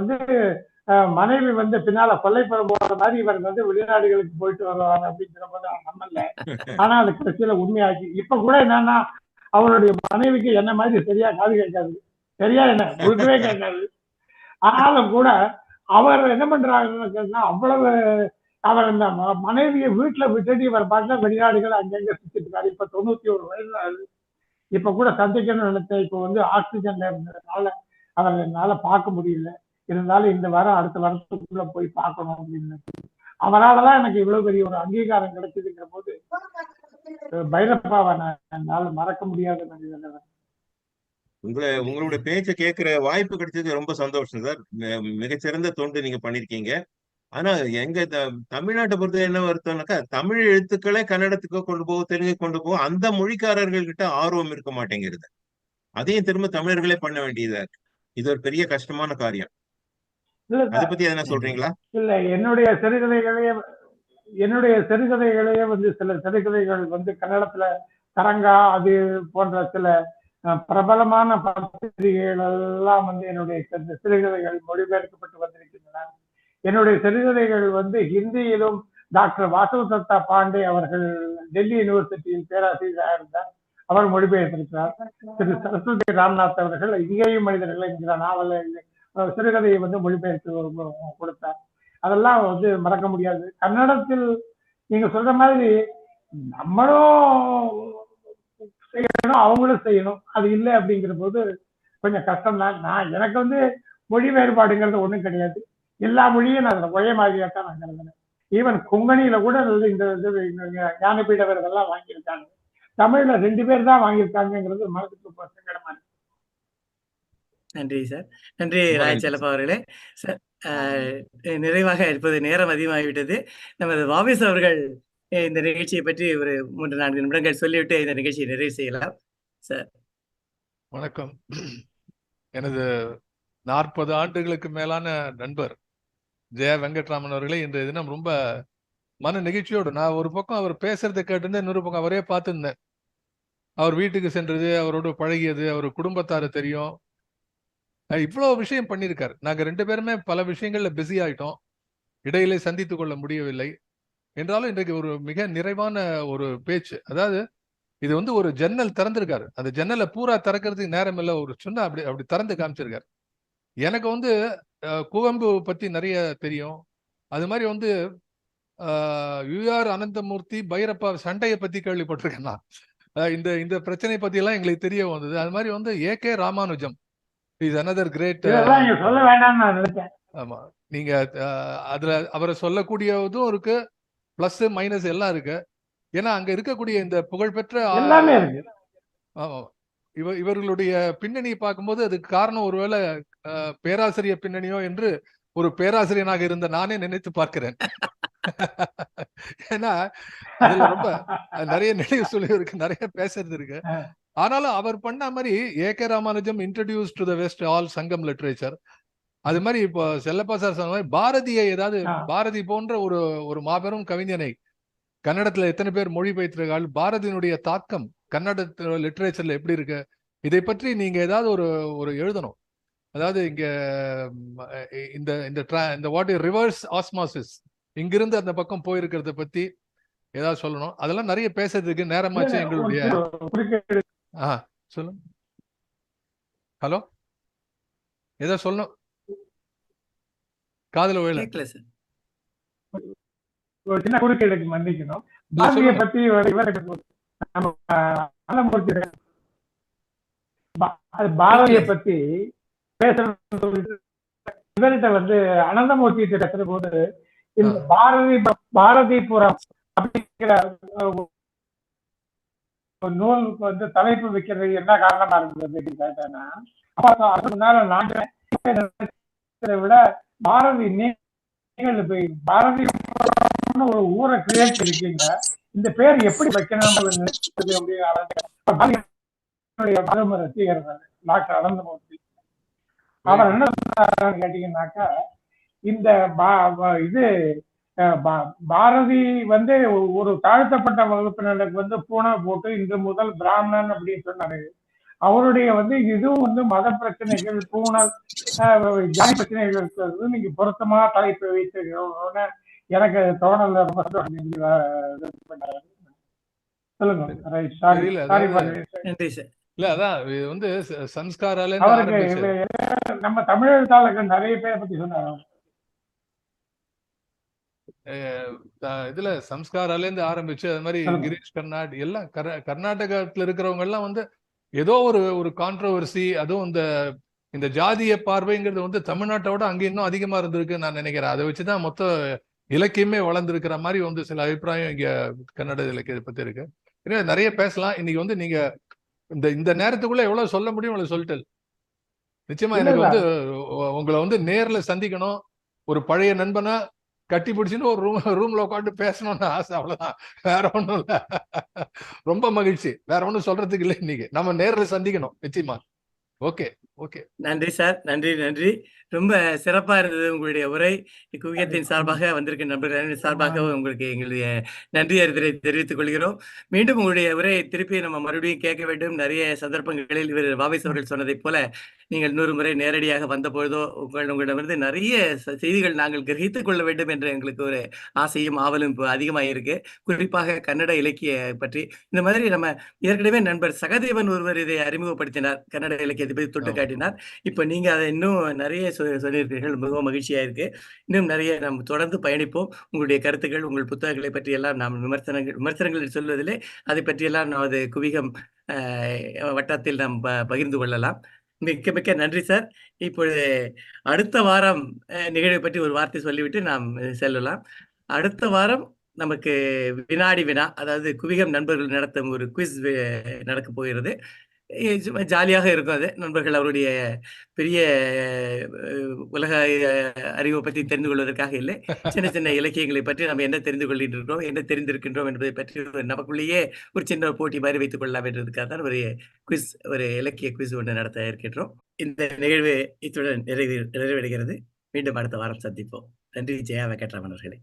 மனைவி பின்னால கொல்லைப்புறம் போற மாதிரி இவர் வெளிநாடுகளுக்கு போயிட்டு வருவாங்க அப்படிங்கிற போது நம்மள. ஆனா அது கடைசியில உண்மையாச்சு. இப்ப கூட என்னன்னா அவருடைய மனைவிக்கு என்ன மாதிரி சரியா காது கேட்காது, சரியா என்ன முழுக்கவே கேட்காது. ஆனாலும் கூட அவர் என்ன பண்றாங்கன்னா அவ்வளவு அவர் இந்த மனைவியை வீட்டுல விட்டுட்டு இவர் பார்த்தா வெளிநாடுகள் அங்கங்க சுத்திட்டு இருக்காரு. இப்ப 91 வயசு ஆகுது. இப்ப கூட சந்திக்கணும்னு நினைச்சேன். இப்ப ஆக்சிஜன்ல இருந்ததுனால அவரால பார்க்க முடியல. இருந்தாலும் இந்த வாரம் அடுத்த வாரத்துக்குள்ள போய் பார்க்கணும் அப்படின்னு. அவராலதான் எனக்கு இவ்வளவு பெரிய ஒரு அங்கீகாரம் கிடைச்சதுங்கிற போது பைரப்பாவை என்னால மறக்க முடியாத மனிதன். உங்களுடைய பேச்சை கேட்கிற வாய்ப்பு கிடைச்சது ரொம்ப சந்தோஷம் சார். மிகச்சிறந்த தொண்டு நீங்க பண்ணிருக்கீங்க. ஆனா எங்க தமிழ்நாட்டை பொறுத்த என்ன வருத்தம்னாக்கா, தமிழ் எழுத்துக்களை கன்னடத்துக்கு கொண்டு போக, தெலுங்கு கொண்டு போக அந்த மொழிக்காரர்கள் கிட்ட ஆர்வம் இருக்க மாட்டேங்கிறது. அதையும் திரும்ப தமிழர்களே பண்ண வேண்டியதா இருக்கு. இது ஒரு பெரிய கஷ்டமான காரியம். அதை பத்தி எதனா சொல்றீங்களா? இல்ல, என்னுடைய சிறுகதைகளையே சில சிறுகதைகள் கன்னடத்துல தரங்கா அது போன்ற சில பிரபலமான பத்திரிகைகள் எல்லாம் என்னுடைய சிறுகதைகள் மொழிபெயர்க்கப்பட்டு வந்திருக்கின்றன. என்னுடைய சிறுகதைகள் ஹிந்தியிலும் டாக்டர் வாசவ தத்தா பாண்டே அவர்கள் டெல்லி யூனிவர்சிட்டியில் பேராசிரியராக இருந்தார், அவர் மொழிபெயர்த்திருக்கிறார். திரு சரஸ்வதி ராம்நாத் அவர்கள் இங்கேயும் மனிதர்கள் என்கிற நாவலை சிறுகதையை மொழிபெயர்த்து கொடுத்தார். அதெல்லாம் மறக்க முடியாது. கன்னடத்தில் நீங்க சொல்ற மாதிரி நம்மளும் செய்யணும், அவங்களும் செய்யணும். அது இல்லை அப்படிங்கிற போது கொஞ்சம் கஷ்டம் தான். எனக்கு மொழி வேறுபாடுங்கிறது ஒண்ணும் கிடையாது. எல்லா மொழியும் நான் ஒரே மாதிரியா தான் நான் கருதுனேன். ஈவன் கொங்கணியில கூட இந்த ஞானபீட விருதெல்லாம் வாங்கியிருக்காங்க. தமிழ்ல 2 பேர் தான் வாங்கியிருக்காங்கிறது மனதுக்கு சங்கடமா இருக்கு. நன்றி சார். நன்றி ராயச்செல்லப்பா அவர்களே. நிறைவாக இப்போது நேரம் அதிகமாகிவிட்டது. நமது வாபிஸ் அவர்கள் இந்த நிகழ்ச்சியை பற்றி ஒரு 3-4 நிமிடங்கள் சொல்லிவிட்டு இந்த நிகழ்ச்சியை நிறைவு செய்யலாம் சார். வணக்கம். எனது 40 ஆண்டுகளுக்கு மேலான நண்பர் ஜெய வெங்கட்ராமன் அவர்களே இன்றைய தினம் ரொம்ப மன நெகிழ்ச்சியோடு, நான் ஒரு பக்கம் அவர் பேசுறதை கேட்டு இன்னொரு பக்கம் அவரே பார்த்துருந்தேன். அவர் வீட்டுக்கு சென்றது, அவரோட பழகியது, அவர் குடும்பத்தாரு தெரியும். இவ்வளவு விஷயம் பண்ணியிருக்காரு. நாங்க 2 பேருமே பல விஷயங்கள்ல பிஸி ஆயிட்டோம். இடையிலே சந்தித்துக் கொள்ள முடியவில்லை. என்றாலும் இன்றைக்கு ஒரு மிக நிறைவான ஒரு பேச்சு. அதாவது இது வந்து ஒரு ஜன்னல் திறந்திருக்காரு. அந்த ஜன்னலை பூரா திறக்கிறதுக்கு நேரம் இல்ல. ஒரு சின்ன அப்படி அப்படி திறந்து காமிச்சிருக்காரு. எனக்கு வந்து குவெம்பு பத்தி நிறைய தெரியும். அது மாதிரி வந்து யுஆர் அனந்தமூர்த்தி, பைரப்பா சண்டையை பத்தி கேள்விப்பட்டிருக்கேன் நான். இந்த இந்த பிரச்சனை பத்தி எல்லாம் எங்களுக்கு தெரிய வந்தது. அது மாதிரி வந்து AK Ramanujam is another great. இதெல்லாம் நீங்க சொல்ல வேண்டாம்னு நான் நினைச்சேன். ஆமா, நீங்க அதுல அவரை சொல்லக்கூடியதும் இருக்கு, பிளஸ் மைனஸ் எல்லாம் இருக்கு. ஏன்னா அங்க இருக்கக்கூடிய இந்த புகழ்பெற்ற எல்லாமே இருக்கு. ஆமா, இவர்களுடைய பின்னணியை பார்க்கும்போது அதுக்கு காரணம் ஒருவேளை பேராசிரியர் பின்னணியோ என்று ஒரு பேராசிரியனாக இருந்த நானே நினைத்து பார்க்கிறேன். ஏன்னா அதுல ரொம்ப நிறைய நினைவு சொல்லி இருக்கு, நிறைய பேசுறது இருக்கு. ஆனாலும் அவர் பண்ண மாதிரி AK Ramanujam introduce to the west all சங்கம் லிட்ரேச்சர். அது மாதிரி இப்போ செல்லப்பா சார் சொன்ன மாதிரி பாரதியை ஏதாவது பாரதி போன்ற ஒரு ஒரு மாபெரும் கவிஞனை கன்னடத்துல எத்தனை பேர் மொழிபெயர்த்திருக்காள், பாரதியினுடைய தாக்கம் கன்னட லிட்ரேச்சர்ல எப்படி இருக்கு, இதை பற்றி நீங்க ஏதாவது ஒரு ஒரு எழுதணும். அதாவது இங்க இந்த இந்த வாட் ரிவர்ஸ் ஆஸ்மாசிஸ் இங்கிருந்து அந்த பக்கம் போயிருக்கிறத பத்தி ஏதாவது சொல்லணும். அதெல்லாம் நிறைய பேசுறதுக்கு நேரமாச்சு எங்களுடைய. சொல்லுங்க. ஹலோ, ஏதோ சொல்லணும், காதுல வேலை கேட்கல சார். ஒரு சின்ன குறுக்கீடுக்கு மன்னிக்கணும். பாரதியை பத்தி பாரதியை பத்தி பேசுறது இவர்கிட்ட வந்து அனந்தமூர்த்தி பேசுற போது இந்த பாரதிபுரம் அப்படிங்கிற நூலுக்கு வந்து தலைப்பு வைக்கிறது என்ன காரணமா இருந்தது கேட்டேன்னா, அதனால நான் விட பாரதி பாரதி ஒரு ஊரை கிரியேட் பண்ணிருக்கீங்க, இந்த பேர் எப்படி வைக்கணும் அப்படின்னு ரசிகர் டாக்டர் அனந்தமூர்த்தி அவர் என்ன சொன்னாரு கேட்டீங்கன்னாக்கா, இந்த இது பாரதி வந்து ஒரு தாழ்த்தப்பட்ட வகுப்பினருக்கு வந்து பூனை போட்டு இன்று முதல் பிராமணன் அப்படின்னு சொன்னாரு. அவருடைய வந்து இதுவும் வந்து மத பிரச்சனைகள், பூனல், ஜாதி பிரச்சனைகள் இருக்கிறது நீங்க பொருத்தமா தலைப்பு வைத்து எனக்கு தோணல. ரொம்ப சொல்லுங்க. இல்ல, அதான் இது வந்து சம்ஸ்காரால நம்ம தமிழகத்தாளர்கள் நிறைய பேரை பத்தி சொன்னாங்க. இதுல சம்ஸ்காரால இருந்து ஆரம்பிச்சு அது மாதிரி கிரீஷ் கர்நாட் எல்லாம் கர்நாடகத்துல இருக்கிறவங்க எல்லாம் வந்து ஏதோ ஒரு கான்ட்ரோவர்சி, அதுவும் இந்த ஜாதிய பார்வைங்கிறது வந்து தமிழ்நாட்டோட அங்க இன்னும் அதிகமா இருந்திருக்கு நான் நினைக்கிறேன். அதை வச்சுதான் மொத்த இலக்கியமே வளர்ந்துருக்கிற மாதிரி வந்து சில அபிப்பிராயம் இங்க கன்னட இலக்கியத்தை பத்தி இருக்கு. ஏன்னா நிறைய பேசலாம். இன்னைக்கு வந்து நீங்க இந்த நேரத்துக்குள்ள எவ்வளவு சொல்ல முடியும் அவ்வளவு சொல்லிட்டு, நிச்சயமா எனக்கு வந்து உங்களை வந்து நேர்ல சந்திக்கணும், ஒரு பழைய நண்பனா கட்டி பிடிச்சுன்னு ஒரு ரூம்ல உட்காந்து பேசணும்னு ஆசை, அவ்வளவுதான், வேற ஒண்ணும் இல்ல. ரொம்ப மகிழ்ச்சி, வேற ஒண்ணும் சொல்றதுக்கு இல்லை. இன்னைக்கு நம்ம நேர்ல சந்திக்கணும் நிச்சயமா. ஓகே ஓகே, நன்றி சார், நன்றி நன்றி. ரொம்ப சிறப்பா இருந்தது உங்களுடைய உரை. குவியத்தின் சார்பாக வந்திருக்க நண்பர்கள் சார்பாக உங்களுக்கு எங்களுடைய நன்றி அறிதலை தெரிவித்துக் கொள்கிறோம். மீண்டும் உங்களுடைய உரையை திருப்பி நம்ம மறுபடியும் கேட்க வேண்டும். நிறைய சந்தர்ப்பங்களில் இவர் வாவேஸ் அவர்கள் சொன்னதைப் போல நீங்கள் 100 முறை நேரடியாக வந்த பொழுதோ உங்களிடமிருந்து நிறைய செய்திகள் நாங்கள் கிரகித்துக் கொள்ள வேண்டும் என்ற எங்களுக்கு ஒரு ஆசையும் ஆவலும் இப்போ அதிகமாக இருக்கு. குறிப்பாக கன்னட இலக்கிய பற்றி இந்த மாதிரி நம்ம ஏற்கனவே நண்பர் சகதேவன் ஒருவர் இதை அறிமுகப்படுத்தினார், கன்னட இலக்கியத்தை பற்றி தொட்டு காட்டினார். இப்போ நீங்க அதை இன்னும் நிறைய சொல்லியிருக்கிறீர்கள், மிகவும் மகிழ்ச்சியா இருக்கு. இன்னும் நிறைய நாம் தொடர்ந்து பயணிப்போம். உங்களுடைய கருத்துக்கள், உங்கள் புத்தகங்களை பற்றி எல்லாம் நாம் விமர்சனங்கள் சொல்வதிலே அதை பற்றியெல்லாம் நமது குவிகம் வட்டத்தில் நாம் பகிர்ந்து கொள்ளலாம். மிக்க மிக்க நன்றி சார். இப்பொழுது அடுத்த வாரம் நிகழ்வை பற்றி ஒரு வார்த்தை சொல்லிவிட்டு நாம் செல்லலாம். அடுத்த வாரம் நமக்கு வினாடி வினா, அதாவது குவிகம் நண்பர்கள் நடத்தும் ஒரு குவிஸ் நடக்க போகிறது. ஜாலியாக இருக்கும். அது நண்பர்கள் அவருடைய பெரிய உலக அறிவை பற்றி தெரிந்து கொள்வதற்காக இல்லை, சின்ன சின்ன இலக்கியங்களை பற்றி நம்ம என்ன தெரிந்து கொள்கின்றோம், என்ன தெரிந்திருக்கின்றோம் என்பதை பற்றி நமக்குள்ளேயே ஒரு சின்ன போட்டி மாதிரி வைத்துக் கொள்ளலாம் என்றதுக்காக தான் ஒரு குவிஸ், ஒரு இலக்கிய குவிஸ் ஒன்று நடத்த இருக்கின்றோம். இந்த நிகழ்வு இத்துடன் நிறைவடைகிறது. மீண்டும் அடுத்த வாரம் சந்திப்போம். நன்றி ஜெயா வெங்கட்ராமன் அவர்களே.